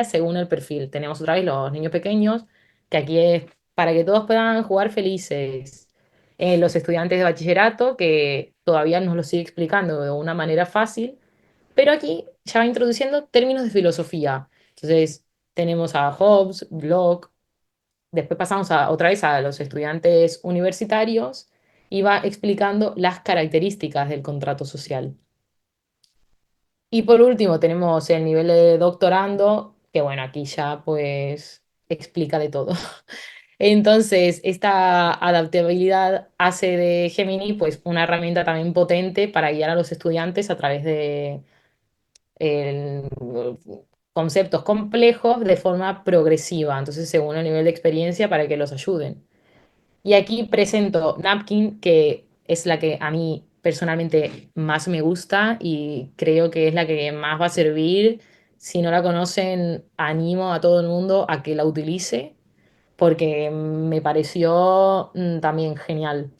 según el perfil. Tenemos otra vez los niños pequeños, que aquí es para que todos puedan jugar felices. Los estudiantes de bachillerato, que todavía nos lo sigue explicando de una manera fácil, pero aquí ya va introduciendo términos de filosofía. Entonces, tenemos a Hobbes, Locke. Después pasamos otra vez a los estudiantes universitarios y va explicando las características del contrato social. Y por último tenemos el nivel de doctorando, que bueno, aquí ya pues explica de todo. Entonces, esta adaptabilidad hace de Gemini pues una herramienta también potente para guiar a los estudiantes a través de el- conceptos complejos de forma progresiva, entonces según el nivel de experiencia para que los ayuden. Y aquí presento Napkin, que es la que a mí personalmente más me gusta y creo que es la que más va a servir. Si no la conocen, animo a todo el mundo a que la utilice porque me pareció también genial.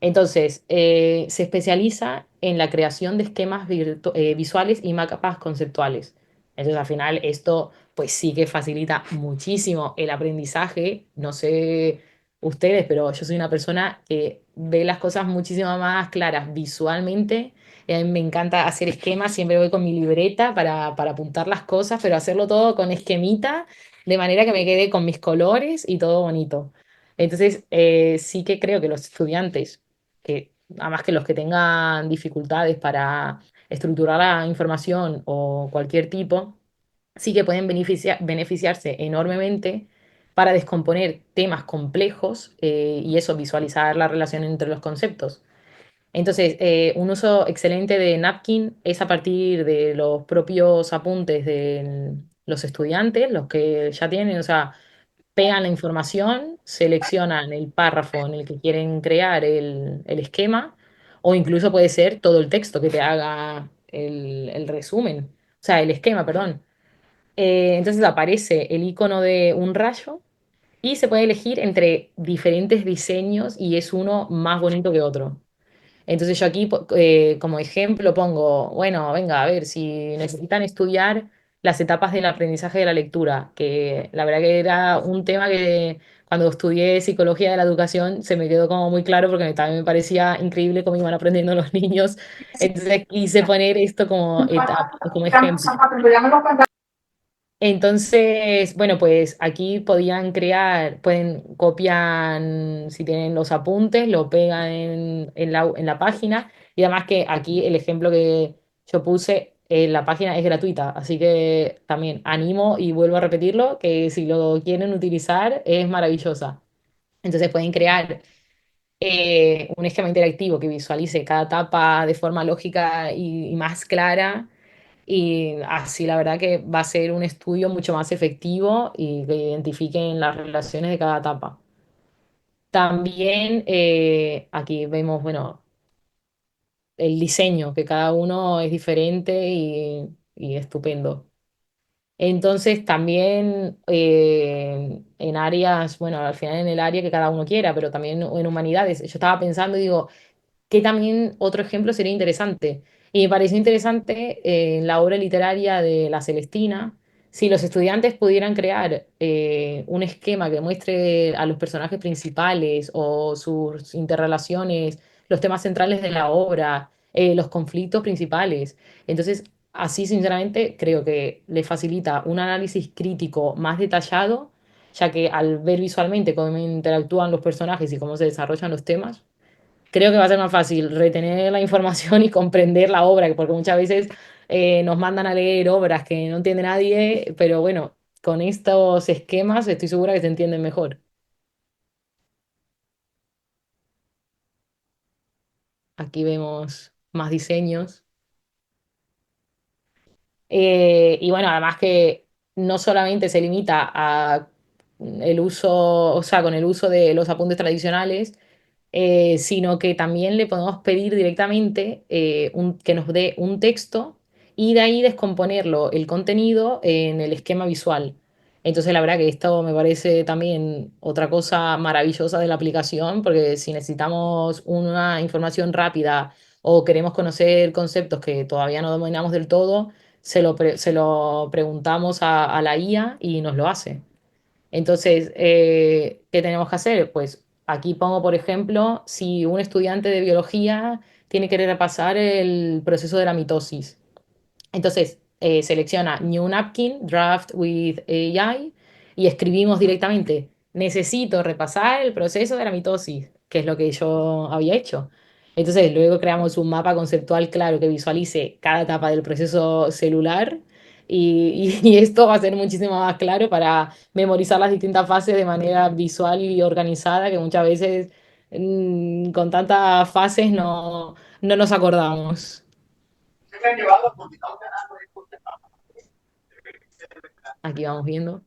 Entonces, se especializa en la creación de esquemas visuales y mapas conceptuales. Entonces, al final, esto pues sí que facilita muchísimo el aprendizaje. No sé ustedes, pero yo soy una persona que ve las cosas muchísimo más claras visualmente. Y a mí me encanta hacer esquemas, siempre voy con mi libreta para apuntar las cosas, pero hacerlo todo con esquemita, de manera que me quede con mis colores y todo bonito. Entonces, sí que creo que los estudiantes que además que los que tengan dificultades para estructurar la información o cualquier tipo, sí que pueden beneficiarse enormemente para descomponer temas complejos y eso, visualizar la relación entre los conceptos. Entonces, un uso excelente de Napkin es a partir de los propios apuntes de los estudiantes, los que ya tienen, o sea, pegan la información, seleccionan el párrafo en el que quieren crear el esquema, o incluso puede ser todo el texto que te haga el resumen, o sea, el esquema, perdón. Entonces aparece el icono de un rayo y se puede elegir entre diferentes diseños y es uno más bonito que otro. Entonces yo aquí como ejemplo pongo, bueno, venga, a ver, si necesitan estudiar las etapas del aprendizaje de la lectura, que la verdad que era un tema que cuando estudié psicología de la educación se me quedó como muy claro porque también me parecía increíble cómo iban aprendiendo los niños. Entonces quise poner esto como etapa, como ejemplo. Entonces, bueno, pues aquí podían crear, pueden copiar, si tienen los apuntes, lo pegan en la página. Y además que aquí el ejemplo que yo puse, la página es gratuita, así que también animo y vuelvo a repetirlo, que si lo quieren utilizar es maravillosa. Entonces pueden crear un esquema interactivo que visualice cada etapa de forma lógica y más clara y así la verdad que va a ser un estudio mucho más efectivo y que identifiquen las relaciones de cada etapa. También aquí vemos, bueno, el diseño, que cada uno es diferente y estupendo. Entonces también en áreas, bueno, al final en el área que cada uno quiera, pero también en humanidades. Yo estaba pensando y digo, que también otro ejemplo sería interesante. Y me pareció interesante en la obra literaria de La Celestina, si los estudiantes pudieran crear un esquema que muestre a los personajes principales o sus interrelaciones, los temas centrales de la obra, los conflictos principales. Entonces, así sinceramente creo que le facilita un análisis crítico más detallado, ya que al ver visualmente cómo interactúan los personajes y cómo se desarrollan los temas, creo que va a ser más fácil retener la información y comprender la obra, porque muchas veces nos mandan a leer obras que no entiende nadie, pero bueno, con estos esquemas estoy segura que se entienden mejor. Aquí vemos más diseños. Y bueno, además que no solamente se limita a el uso, o sea, con el uso de los apuntes tradicionales, sino que también le podemos pedir directamente que nos dé un texto y de ahí descomponerlo, el contenido, en el esquema visual. Entonces, la verdad que esto me parece también otra cosa maravillosa de la aplicación, porque si necesitamos una información rápida o queremos conocer conceptos que todavía no dominamos del todo, se lo preguntamos a la IA y nos lo hace. Entonces, ¿qué tenemos que hacer? Pues aquí pongo, por ejemplo, si un estudiante de biología tiene que repasar el proceso de la mitosis. Entonces, selecciona New Napkin, Draft with AI y escribimos directamente, necesito repasar el proceso de la mitosis, que es lo que yo había hecho. Entonces, luego creamos un mapa conceptual claro que visualice cada etapa del proceso celular y esto va a ser muchísimo más claro para memorizar las distintas fases de manera visual y organizada, que muchas veces con tantas fases no nos acordamos. Aquí vamos viendo.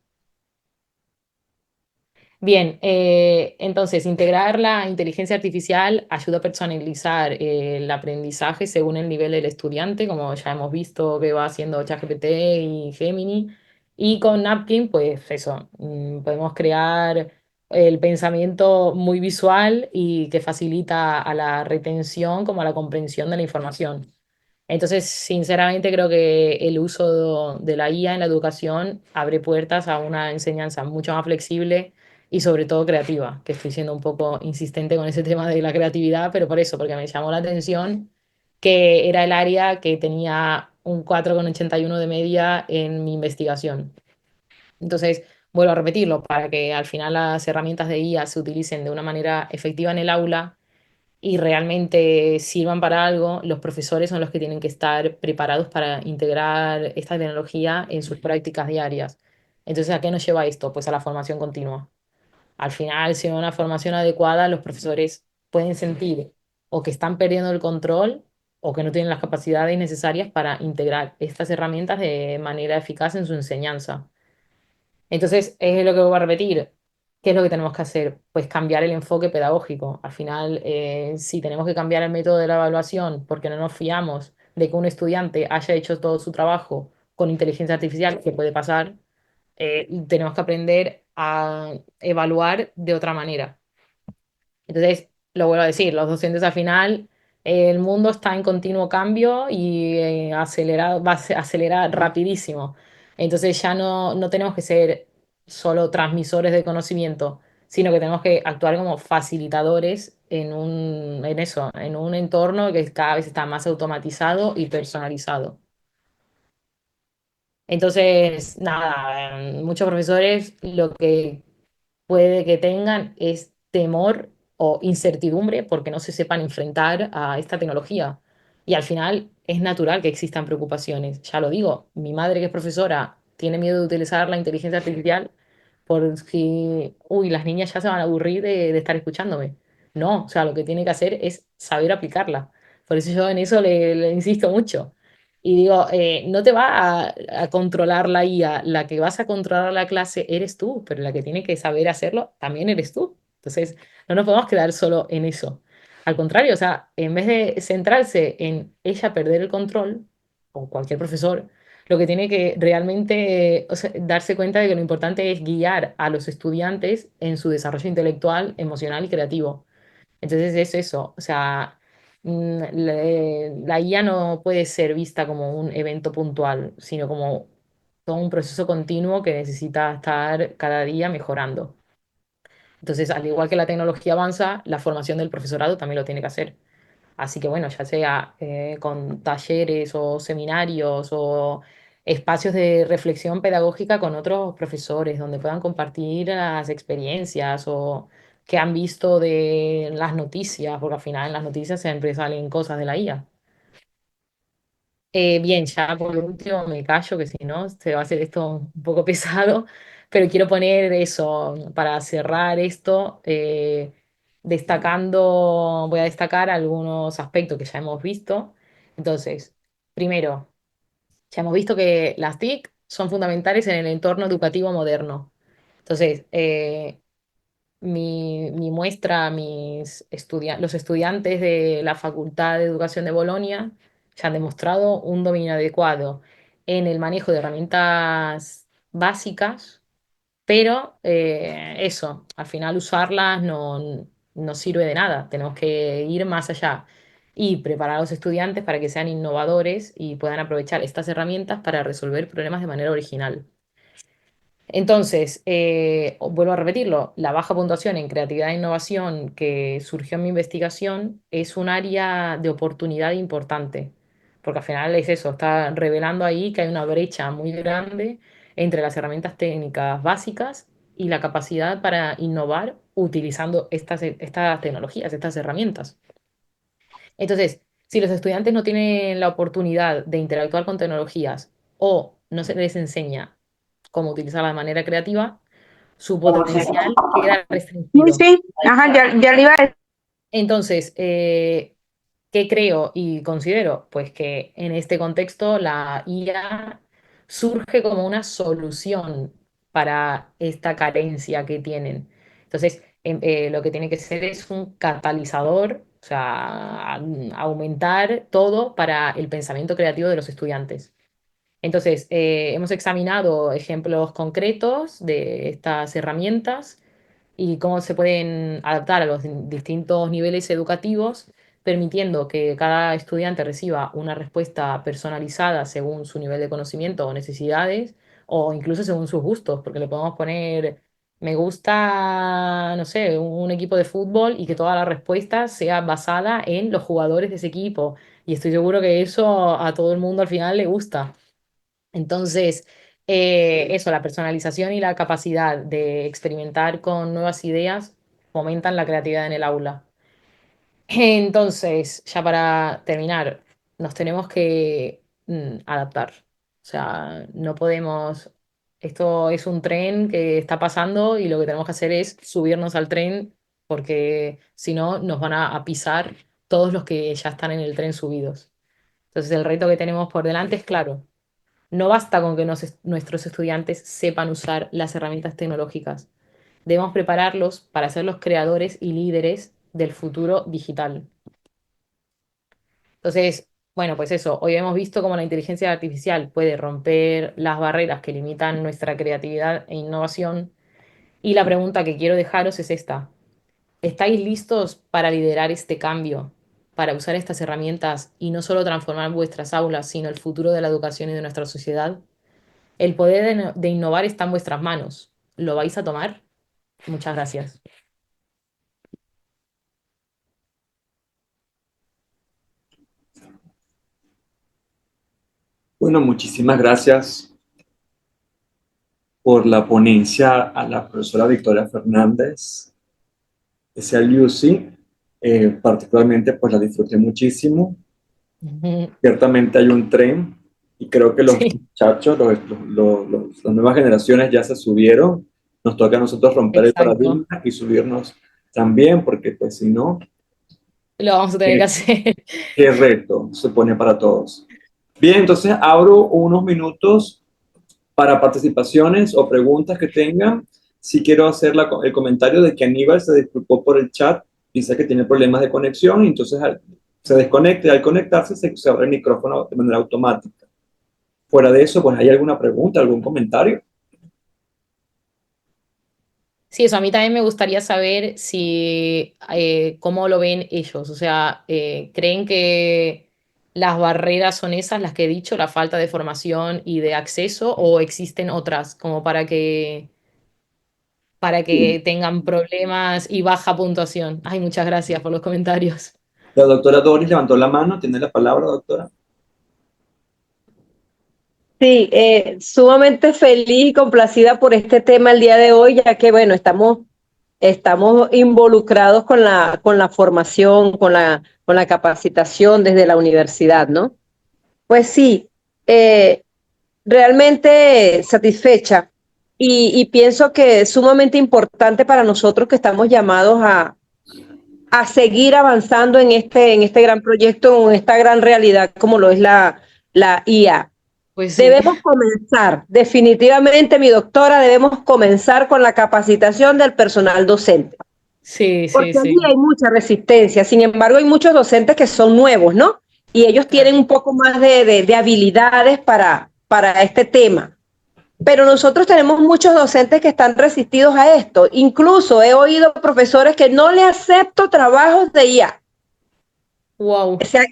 Bien, entonces integrar la inteligencia artificial ayuda a personalizar el aprendizaje según el nivel del estudiante, como ya hemos visto que va haciendo ChatGPT y Gemini. Y con Napkin, pues eso, podemos crear el pensamiento muy visual y que facilita a la retención como a la comprensión de la información. Entonces, sinceramente creo que el uso de la IA en la educación abre puertas a una enseñanza mucho más flexible y sobre todo creativa, que estoy siendo un poco insistente con ese tema de la creatividad, pero por eso, porque me llamó la atención que era el área que tenía un 4,81 de media en mi investigación. Entonces, vuelvo a repetirlo, para que al final las herramientas de IA se utilicen de una manera efectiva en el aula y realmente sirvan para algo, los profesores son los que tienen que estar preparados para integrar esta tecnología en sus prácticas diarias. Entonces, ¿a qué nos lleva esto? Pues a la formación continua. Al final, sin una formación adecuada, los profesores pueden sentir o que están perdiendo el control o que no tienen las capacidades necesarias para integrar estas herramientas de manera eficaz en su enseñanza. Entonces, es lo que voy a repetir. ¿Qué es lo que tenemos que hacer? Pues cambiar el enfoque pedagógico. Al final, si tenemos que cambiar el método de la evaluación porque no nos fiamos de que un estudiante haya hecho todo su trabajo con inteligencia artificial, que puede pasar, tenemos que aprender a evaluar de otra manera. Entonces, lo vuelvo a decir, los docentes al final, el mundo está en continuo cambio y acelerado, va a acelerar rapidísimo. Entonces ya no tenemos que ser solo transmisores de conocimiento, sino que tenemos que actuar como facilitadores en eso, en un entorno que cada vez está más automatizado y personalizado. Entonces, nada, muchos profesores lo que puede que tengan es temor o incertidumbre porque no se sepan enfrentar a esta tecnología. Y al final es natural que existan preocupaciones. Ya lo digo, mi madre que es profesora tiene miedo de utilizar la inteligencia artificial porque, uy, las niñas ya se van a aburrir de estar escuchándome. No, o sea, lo que tiene que hacer es saber aplicarla. Por eso yo en eso le insisto mucho. Y digo, no te va a controlar la IA, la que vas a controlar la clase eres tú, pero la que tiene que saber hacerlo también eres tú. Entonces, no nos podemos quedar solo en eso. Al contrario, o sea, en vez de centrarse en ella perder el control, o cualquier profesor, lo que tiene que realmente, o sea, darse cuenta de que lo importante es guiar a los estudiantes en su desarrollo intelectual, emocional y creativo. Entonces es eso, o sea, la IA no puede ser vista como un evento puntual, sino como todo un proceso continuo que necesita estar cada día mejorando. Entonces, al igual que la tecnología avanza, la formación del profesorado también lo tiene que hacer. Así que bueno, ya sea con talleres o seminarios o espacios de reflexión pedagógica con otros profesores, donde puedan compartir las experiencias o que han visto de las noticias, porque al final en las noticias siempre salen cosas de la IA. Bien, ya por último me callo, que si no se va a hacer esto un poco pesado, pero quiero poner eso para cerrar esto, destacando, voy a destacar algunos aspectos que ya hemos visto. Entonces, primero, ya hemos visto que las TIC son fundamentales en el entorno educativo moderno. Entonces, mi muestra, los estudiantes de la Facultad de Educación de Bolonia ya han demostrado un dominio adecuado en el manejo de herramientas básicas pero eso, al final usarlas no sirve de nada, tenemos que ir más allá y preparar a los estudiantes para que sean innovadores y puedan aprovechar estas herramientas para resolver problemas de manera original. Entonces, vuelvo a repetirlo, la baja puntuación en creatividad e innovación que surgió en mi investigación es un área de oportunidad importante, porque al final es eso, está revelando ahí que hay una brecha muy grande entre las herramientas técnicas básicas y la capacidad para innovar utilizando estas tecnologías, estas herramientas. Entonces, si los estudiantes no tienen la oportunidad de interactuar con tecnologías o no se les enseña cómo utilizarla de manera creativa, su potencial queda Sí, restringido. sí, ajá, ya le iba a decir. Entonces, ¿qué creo y considero? Pues que en este contexto la IA surge como una solución para esta carencia que tienen. Entonces, lo que tiene que ser es un catalizador, o sea, aumentar todo para el pensamiento creativo de los estudiantes. Entonces, hemos examinado ejemplos concretos de estas herramientas y cómo se pueden adaptar a los distintos niveles educativos, permitiendo que cada estudiante reciba una respuesta personalizada según su nivel de conocimiento o necesidades, o incluso según sus gustos, porque le podemos poner, me gusta, no sé, un equipo de fútbol y que toda la respuesta sea basada en los jugadores de ese equipo. Y estoy seguro que eso a todo el mundo al final le gusta. Entonces, eso, la personalización y la capacidad de experimentar con nuevas ideas fomentan la creatividad en el aula. Entonces, ya para terminar, nos tenemos que adaptar. O sea, no podemos, esto es un tren que está pasando y lo que tenemos que hacer es subirnos al tren porque si no nos van a pisar todos los que ya están en el tren subidos. Entonces, el reto que tenemos por delante es claro. No basta con que nuestros estudiantes sepan usar las herramientas tecnológicas. Debemos prepararlos para ser los creadores y líderes del futuro digital. Entonces, bueno, pues eso, hoy hemos visto cómo la inteligencia artificial puede romper las barreras que limitan nuestra creatividad e innovación. Y la pregunta que quiero dejaros es esta. ¿Estáis listos para liderar este cambio, para usar estas herramientas y no solo transformar vuestras aulas, sino el futuro de la educación y de nuestra sociedad? El poder de innovar está en vuestras manos. ¿Lo vais a tomar? Muchas gracias. Bueno, muchísimas gracias por la ponencia a la profesora Victoria Fernández, ese Lucy. Particularmente, pues la disfruté muchísimo. Ciertamente hay un tren y creo que los Sí, muchachos, las nuevas generaciones ya se subieron. Nos toca a nosotros romper el exacto. paradigma y subirnos también, porque pues si no, Lo vamos a tener que qué, hacer. qué reto se pone para todos. Bien, entonces abro unos minutos para participaciones o preguntas que tengan. Si quiero hacer el comentario de que Aníbal se disculpó por el chat, dice que tiene problemas de conexión y entonces se desconecta y al conectarse se abre el micrófono de manera automática. Fuera de eso, pues, ¿hay alguna pregunta, algún comentario? Sí, eso a mí también me gustaría saber si cómo lo ven ellos. O sea, ¿creen que las barreras son esas, las que he dicho, la falta de formación y de acceso, o existen otras como para que tengan problemas y baja puntuación? Ay, muchas gracias por los comentarios. La doctora Doris levantó la mano, tiene la palabra, doctora. Sí, sumamente feliz y complacida por este tema el día de hoy, ya que, bueno, estamos involucrados con la formación, con la capacitación desde la universidad, ¿no? Pues sí, eh, realmente satisfecha y pienso que es sumamente importante para nosotros que estamos llamados a seguir avanzando en este gran proyecto, en esta gran realidad como lo es la IA. Pues sí, Debemos comenzar, definitivamente, mi doctora, debemos comenzar con la capacitación del personal docente, sí, sí, porque allí sí. hay mucha resistencia. Sin embargo, hay muchos docentes que son nuevos, ¿no? Y ellos Claro. tienen un poco más de habilidades para este tema. pero nosotros tenemos muchos docentes que están resistidos a esto. Incluso he oído profesores que no le acepto trabajos de IA. Wow. O sea,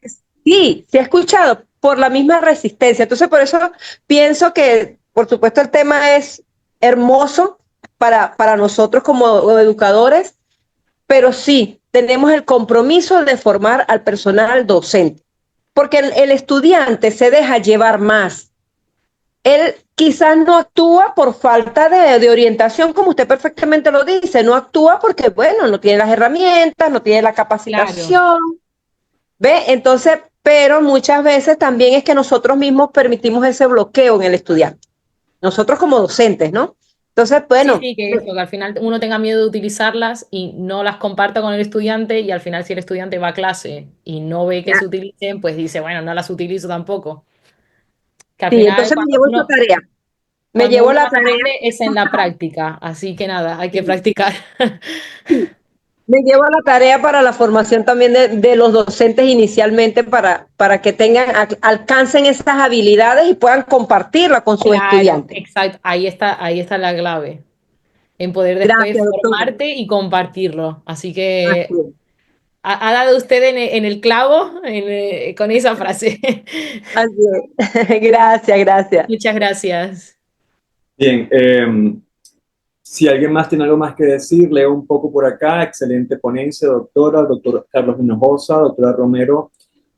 sí, se ha escuchado por la misma resistencia. Entonces, por eso pienso que, por supuesto, el tema es hermoso para nosotros como educadores, pero sí, tenemos el compromiso de formar al personal docente, porque el estudiante se deja llevar más. Él quizás no actúa por falta de orientación, como usted perfectamente lo dice, no actúa porque, bueno, no tiene las herramientas, no tiene la capacitación, ¿ve? Entonces, pero muchas veces también es que nosotros mismos permitimos ese bloqueo en el estudiante, nosotros como docentes, ¿no? Entonces, Sí, bueno, sí, que eso, que al final uno tenga miedo de utilizarlas y no las comparta con el estudiante y al final si el estudiante va a clase y no ve que se utilicen, pues dice, bueno, no las utilizo tampoco. Que al sí, final entonces me llevo esa tarea, me cuando llevo uno la tarea. aprende es en la práctica, así que nada, hay que practicar. Me llevo la tarea para la formación también de los docentes inicialmente para que tengan, alcancen esas habilidades y puedan compartirla con sus Claro, estudiantes. exacto, ahí está la clave, en poder después Gracias, doctora. formarte y compartirlo. Así que Así es. ha dado usted en el clavo con esa frase. Así es. Gracias, gracias. Muchas gracias. Bien, si alguien más tiene algo más que decir, leo un poco por acá. Excelente ponencia, doctora, doctor Carlos Hinojosa, doctora Romero.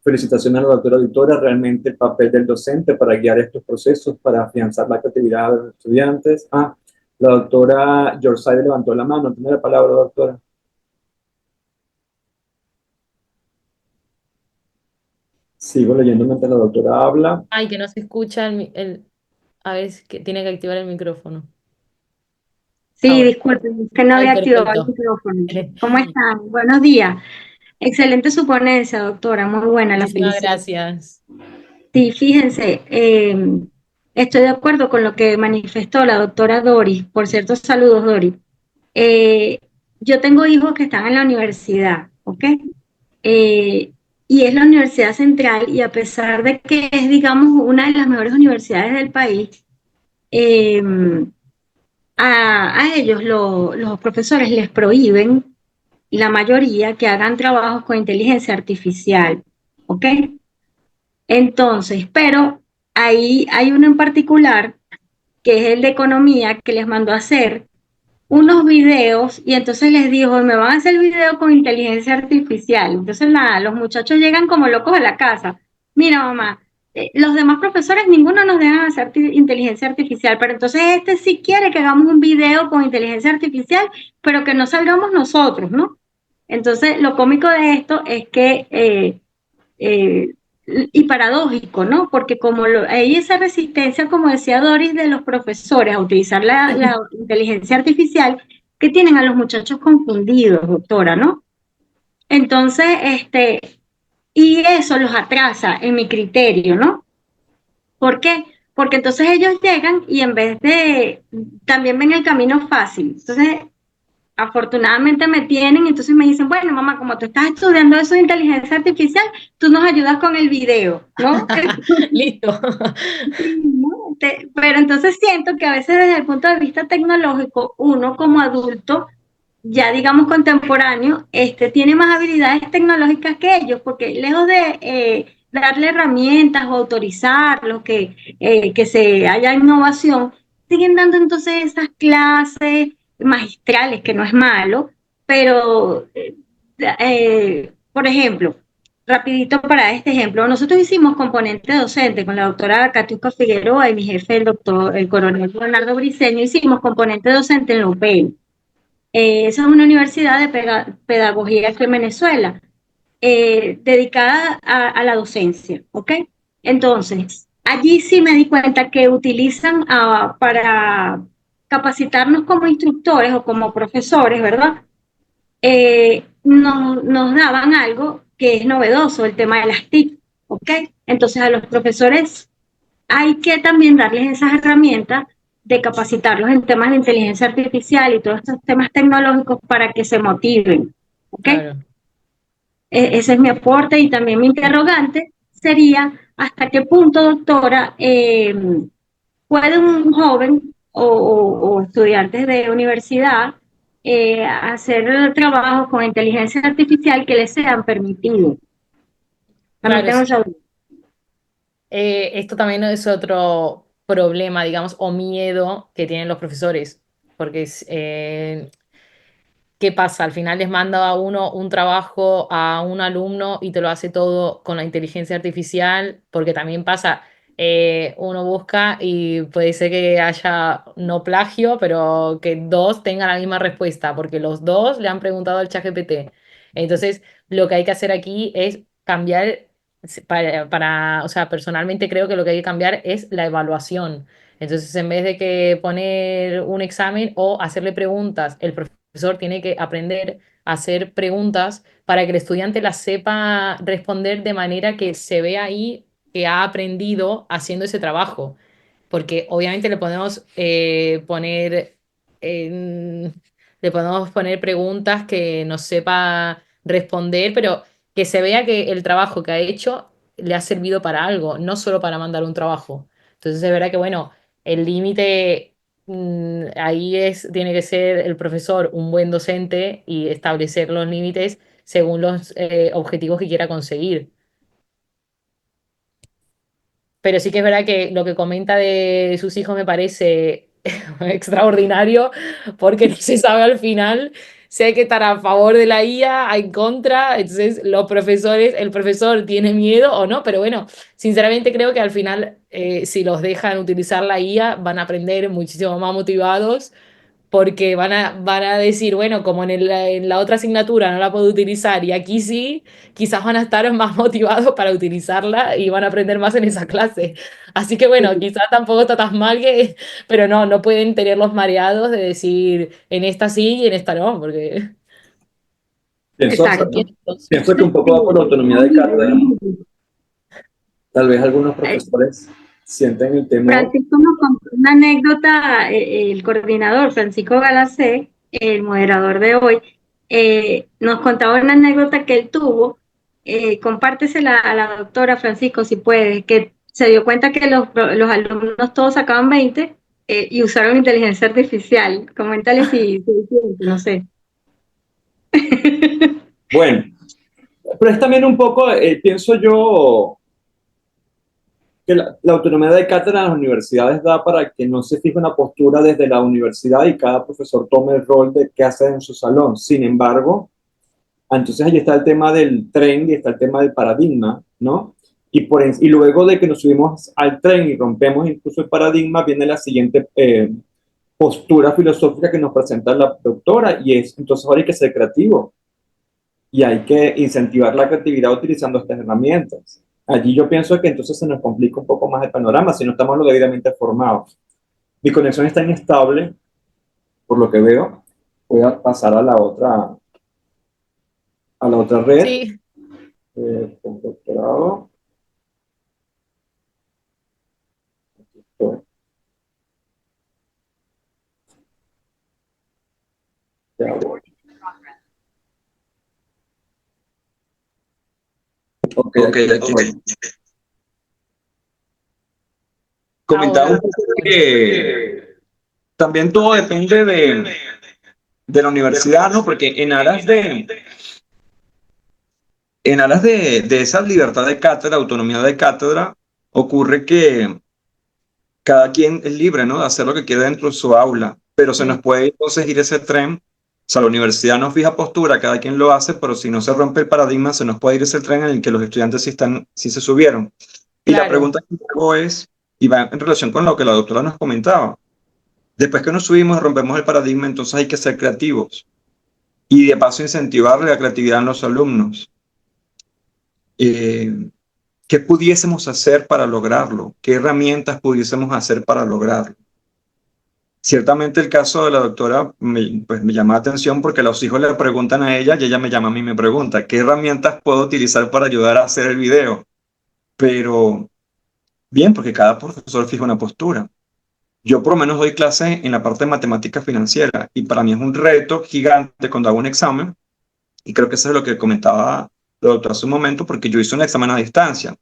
Felicitaciones a la doctora auditora. Realmente el papel del docente para guiar estos procesos, para afianzar la creatividad de los estudiantes. La doctora Yorsaide levantó la mano. Tiene la palabra, doctora. Sigo leyendo mientras la doctora habla. Ay, que no se escucha a ver, es que tiene que activar el micrófono. Sí, Ahora. disculpen, que no Ay, había activado el perfecto. micrófono. ¿Cómo están? Buenos días. Excelente su ponencia, doctora, muy buena, la Muchísimas felicito. gracias. Sí, fíjense, estoy de acuerdo con lo que manifestó la doctora Doris. Por cierto, saludos, Doris. Eh, yo tengo hijos que están en la universidad, ¿ok? Eh, y es la Universidad Central y a pesar de que es, digamos, una de las mejores universidades del país, eh, a ellos los profesores les prohíben, la mayoría, que hagan trabajos con inteligencia artificial, ¿ok? Entonces, pero ahí hay uno en particular, que es el de economía, que les mandó a hacer unos videos y entonces les dijo, me van a hacer video con inteligencia artificial. Entonces los muchachos llegan como locos a la casa. Mira, mamá, los demás profesores, ninguno nos dejan hacer inteligencia artificial, pero entonces este sí quiere que hagamos un video con inteligencia artificial, pero que no salgamos nosotros, ¿no? Entonces, lo cómico de esto es que eh, y paradójico, ¿no? Porque como hay esa resistencia, como decía Doris, de los profesores a utilizar la inteligencia artificial, que tienen a los muchachos confundidos, doctora, ¿no? Entonces, y eso los atrasa en mi criterio, ¿no? ¿Por qué? Porque entonces ellos llegan y en vez de, también ven el camino fácil. Entonces, afortunadamente me tienen, entonces me dicen, bueno, mamá, como tú estás estudiando eso de inteligencia artificial, tú nos ayudas con el video, ¿no? Listo. ¿No? Pero entonces siento que a veces desde el punto de vista tecnológico, uno como adulto, ya digamos contemporáneo, tiene más habilidades tecnológicas que ellos, porque lejos de darle herramientas o autorizarlos, que se haya innovación, siguen dando entonces esas clases magistrales, que no es malo, pero, por ejemplo, rapidito para este ejemplo, nosotros hicimos componente docente con la doctora Catiusca Figueroa y mi jefe, el coronel Leonardo Briceño, hicimos componente docente en la UPN. Esa es una universidad de pedagogía aquí en Venezuela, dedicada a la docencia, ¿ok? Entonces, allí sí me di cuenta que utilizan para capacitarnos como instructores o como profesores, ¿verdad? Nos daban algo que es novedoso, el tema de las TIC, ¿ok? Entonces a los profesores hay que también darles esas herramientas de capacitarlos en temas de inteligencia artificial y todos estos temas tecnológicos para que se motiven, ¿ok? Claro. Ese es mi aporte y también mi interrogante sería hasta qué punto, doctora, ¿puede un joven o estudiantes de universidad hacer trabajos con inteligencia artificial que les sean permitidos? También Claro, tengo sí. esa duda. Esto también es otro problema, digamos, o miedo que tienen los profesores, porque ¿qué pasa? Al final les manda a uno un trabajo a un alumno y te lo hace todo con la inteligencia artificial, porque también pasa, uno busca y puede ser que haya no plagio, pero que dos tengan la misma respuesta, porque los dos le han preguntado al ChatGPT. Entonces, lo que hay que hacer aquí es cambiar, o sea, personalmente creo que lo que hay que cambiar es la evaluación. Entonces, en vez de que poner un examen o hacerle preguntas, el profesor tiene que aprender a hacer preguntas para que el estudiante las sepa responder de manera que se vea ahí que ha aprendido haciendo ese trabajo. Porque obviamente en- le podemos poner preguntas que no sepa responder, pero que se vea que el trabajo que ha hecho le ha servido para algo, no solo para mandar un trabajo. Entonces es verdad que, bueno, el límite ahí tiene que ser el profesor un buen docente y establecer los límites según los objetivos que quiera conseguir. Pero sí que es verdad que lo que comenta de sus hijos me parece extraordinario, porque no se sabe al final si hay que estar a favor de la IA, en contra. Entonces, el profesor tiene miedo o no, pero bueno, sinceramente creo que al final, si los dejan utilizar la IA, van a aprender muchísimo más motivados porque van a decir, bueno, como en la otra asignatura no la puedo utilizar y aquí sí, quizás van a estar más motivados para utilizarla y van a aprender más en esa clase. Así que bueno, quizás tampoco está tan mal pero no, no pueden tenerlos mareados de decir en esta sí y en esta no, porque Pienso, Exacto. pienso que un poco va por la autonomía de cátedra. Tal vez algunos profesores sienten el temor. Francisco nos contó una anécdota, el coordinador Francisco Galacé, el moderador de hoy, nos contaba una anécdota que él tuvo, compártesela a la doctora Francisco si puede, que se dio cuenta que los alumnos todos sacaban 20 y usaron inteligencia artificial. Coméntale si no sé. Bueno, pero es también un poco, pienso yo, que la autonomía de cátedra en las universidades da para que no se fije una postura desde la universidad y cada profesor tome el rol de qué hacer en su salón. Sin embargo, entonces ahí está el tema del tren y está el tema del paradigma, ¿no? Y luego de que nos subimos al tren y rompemos incluso el paradigma, viene la siguiente postura filosófica que nos presenta la doctora y es, entonces ahora hay que ser creativo y hay que incentivar la creatividad utilizando estas herramientas. Allí yo pienso que entonces se nos complica un poco más el panorama si no estamos lo debidamente formados. Mi conexión está inestable, por lo que veo. Voy a pasar a la otra red. sí. Con doctorado. Ya voy. Ok, aquí estoy. Comentaba un poco que también todo depende de la universidad, ¿no? Porque en aras de esa libertad de cátedra, autonomía de cátedra, ocurre que cada quien es libre, ¿no? De hacer lo que quiere dentro de su aula, pero se nos puede entonces ir ese tren. O sea, la universidad no fija postura, cada quien lo hace, pero si no se rompe el paradigma, se nos puede ir ese tren en el que los estudiantes sí se subieron. Y la Claro. pregunta que hago es, y va en relación con lo que la doctora nos comentaba, después que nos subimos y rompemos el paradigma, entonces hay que ser creativos y de paso incentivar la creatividad en los alumnos. ¿Qué pudiésemos hacer para lograrlo? ¿Qué herramientas pudiésemos hacer para lograrlo? Ciertamente el caso de la doctora pues me llama la atención porque los hijos le preguntan a ella y ella me llama a mí y me pregunta, ¿qué herramientas puedo utilizar para ayudar a hacer el video? Pero bien, porque cada profesor fija una postura. Yo por lo menos doy clase en la parte de matemática financiera y para mí es un reto gigante cuando hago un examen y creo que eso es lo que comentaba la doctora hace un momento porque yo hice un examen a distancia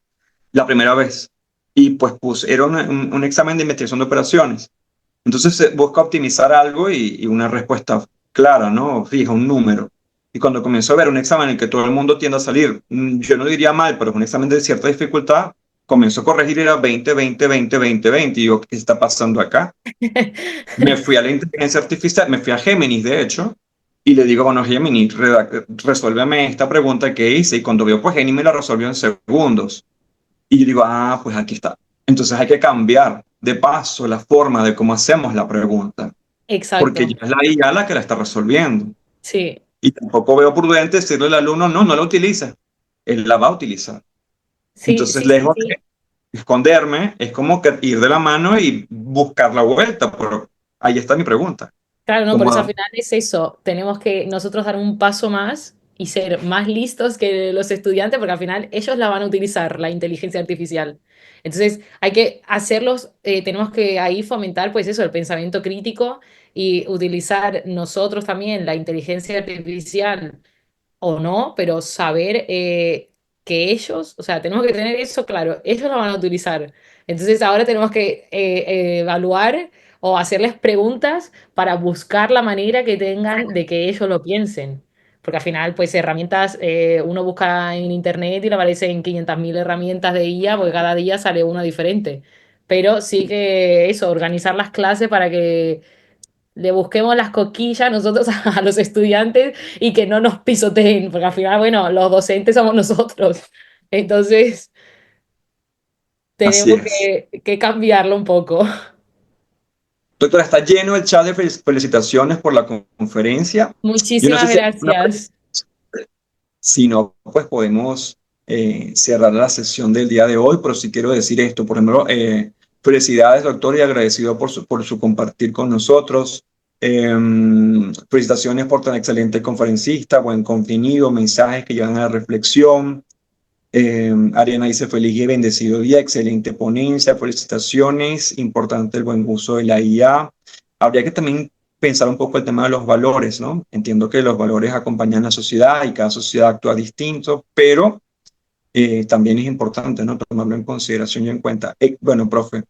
la primera vez y pues era un examen de investigación de operaciones. Entonces se busca optimizar algo y una respuesta clara, ¿no? Fija, un número. Y cuando comenzó a ver un examen en el que todo el mundo tiende a salir, yo no diría mal, pero es un examen de cierta dificultad, comenzó a corregir y era 20, 20, 20, 20, 20. Y digo, ¿qué está pasando acá? Me fui a la inteligencia artificial, me fui a Géminis, de hecho, y le digo, bueno, Géminis, resuélveme esta pregunta que hice. Y cuando veo, pues Géminis me la resolvió en segundos. Y yo digo, pues aquí está. Entonces hay que cambiar de paso la forma de cómo hacemos la pregunta, porque Exacto, ya es la IA la que la está resolviendo. sí, Y tampoco veo prudente decirle al alumno, no, no la utiliza. Él la va a utilizar. sí, Entonces, sí, sí, lejos sí. de esconderme, es como que ir de la mano y buscar la vuelta. Pero ahí está mi pregunta. Claro, no, por eso al ¿Cómo? final es eso. Tenemos que nosotros dar un paso más y ser más listos que los estudiantes, porque al final ellos la van a utilizar, la inteligencia artificial. Entonces, hay que hacerlos, tenemos que ahí fomentar, pues eso, el pensamiento crítico y utilizar nosotros también la inteligencia artificial o no, pero saber que ellos, o sea, tenemos que tener eso claro, ellos lo van a utilizar. Entonces ahora tenemos que evaluar o hacerles preguntas para buscar la manera que tengan de que ellos lo piensen. Porque al final, pues herramientas, uno busca en internet y le aparecen 500.000 herramientas de IA, porque cada día sale una diferente. Pero sí que eso, organizar las clases para que le busquemos las coquillas nosotros a los estudiantes y que no nos pisoteen, porque al final, bueno, los docentes somos nosotros. Entonces, Así tenemos es. que cambiarlo un poco. Doctora, está lleno el chat de felicitaciones por la conferencia. Yo no sé Muchísimas si hay una gracias. Si no, pues podemos cerrar la sesión del día de hoy, pero sí quiero decir esto. Por ejemplo, felicidades, doctor, y agradecido por su compartir con nosotros. Eh, Felicitaciones por tan excelente conferencista, buen contenido, mensajes que llevan a la reflexión. Ariana dice feliz y bendecido día, excelente ponencia, felicitaciones, importante el buen uso de la IA. Habría que también pensar un poco el tema de los valores, ¿no? Entiendo que los valores acompañan a la sociedad y cada sociedad actúa distinto, pero también es importante, ¿no? Tomarlo en consideración y en cuenta. Bueno, profe,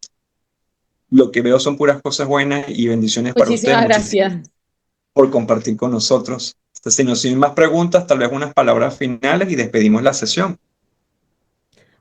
lo que veo son puras cosas buenas y bendiciones para usted. Muchísimas Muchísimas gracias gracias. por compartir con nosotros. Entonces, si no tienen más preguntas, tal vez unas palabras finales y despedimos la sesión.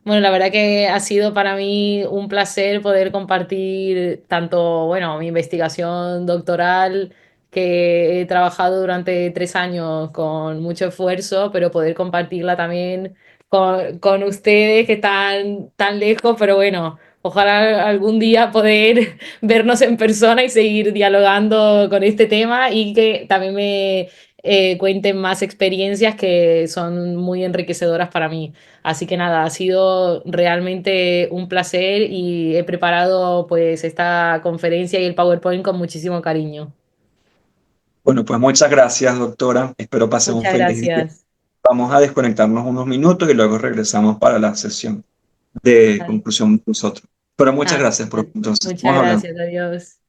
Bueno, la verdad que ha sido para mí un placer poder compartir tanto, bueno, mi investigación doctoral, que he trabajado durante 3 años con mucho esfuerzo, pero poder compartirla también con ustedes que están tan lejos, pero bueno, ojalá algún día poder vernos en persona y seguir dialogando con este tema y que también me cuenten más experiencias que son muy enriquecedoras para mí. Así que nada, ha sido realmente un placer y he preparado pues esta conferencia y el PowerPoint con muchísimo cariño. Bueno, pues muchas gracias, doctora. Espero pasen un Muchas feliz día. gracias. Vamos a desconectarnos unos minutos y luego regresamos para la sesión de Vale. conclusión nosotros. Pero muchas Nada, gracias por entonces. muchas Vamos hablando. gracias, adiós.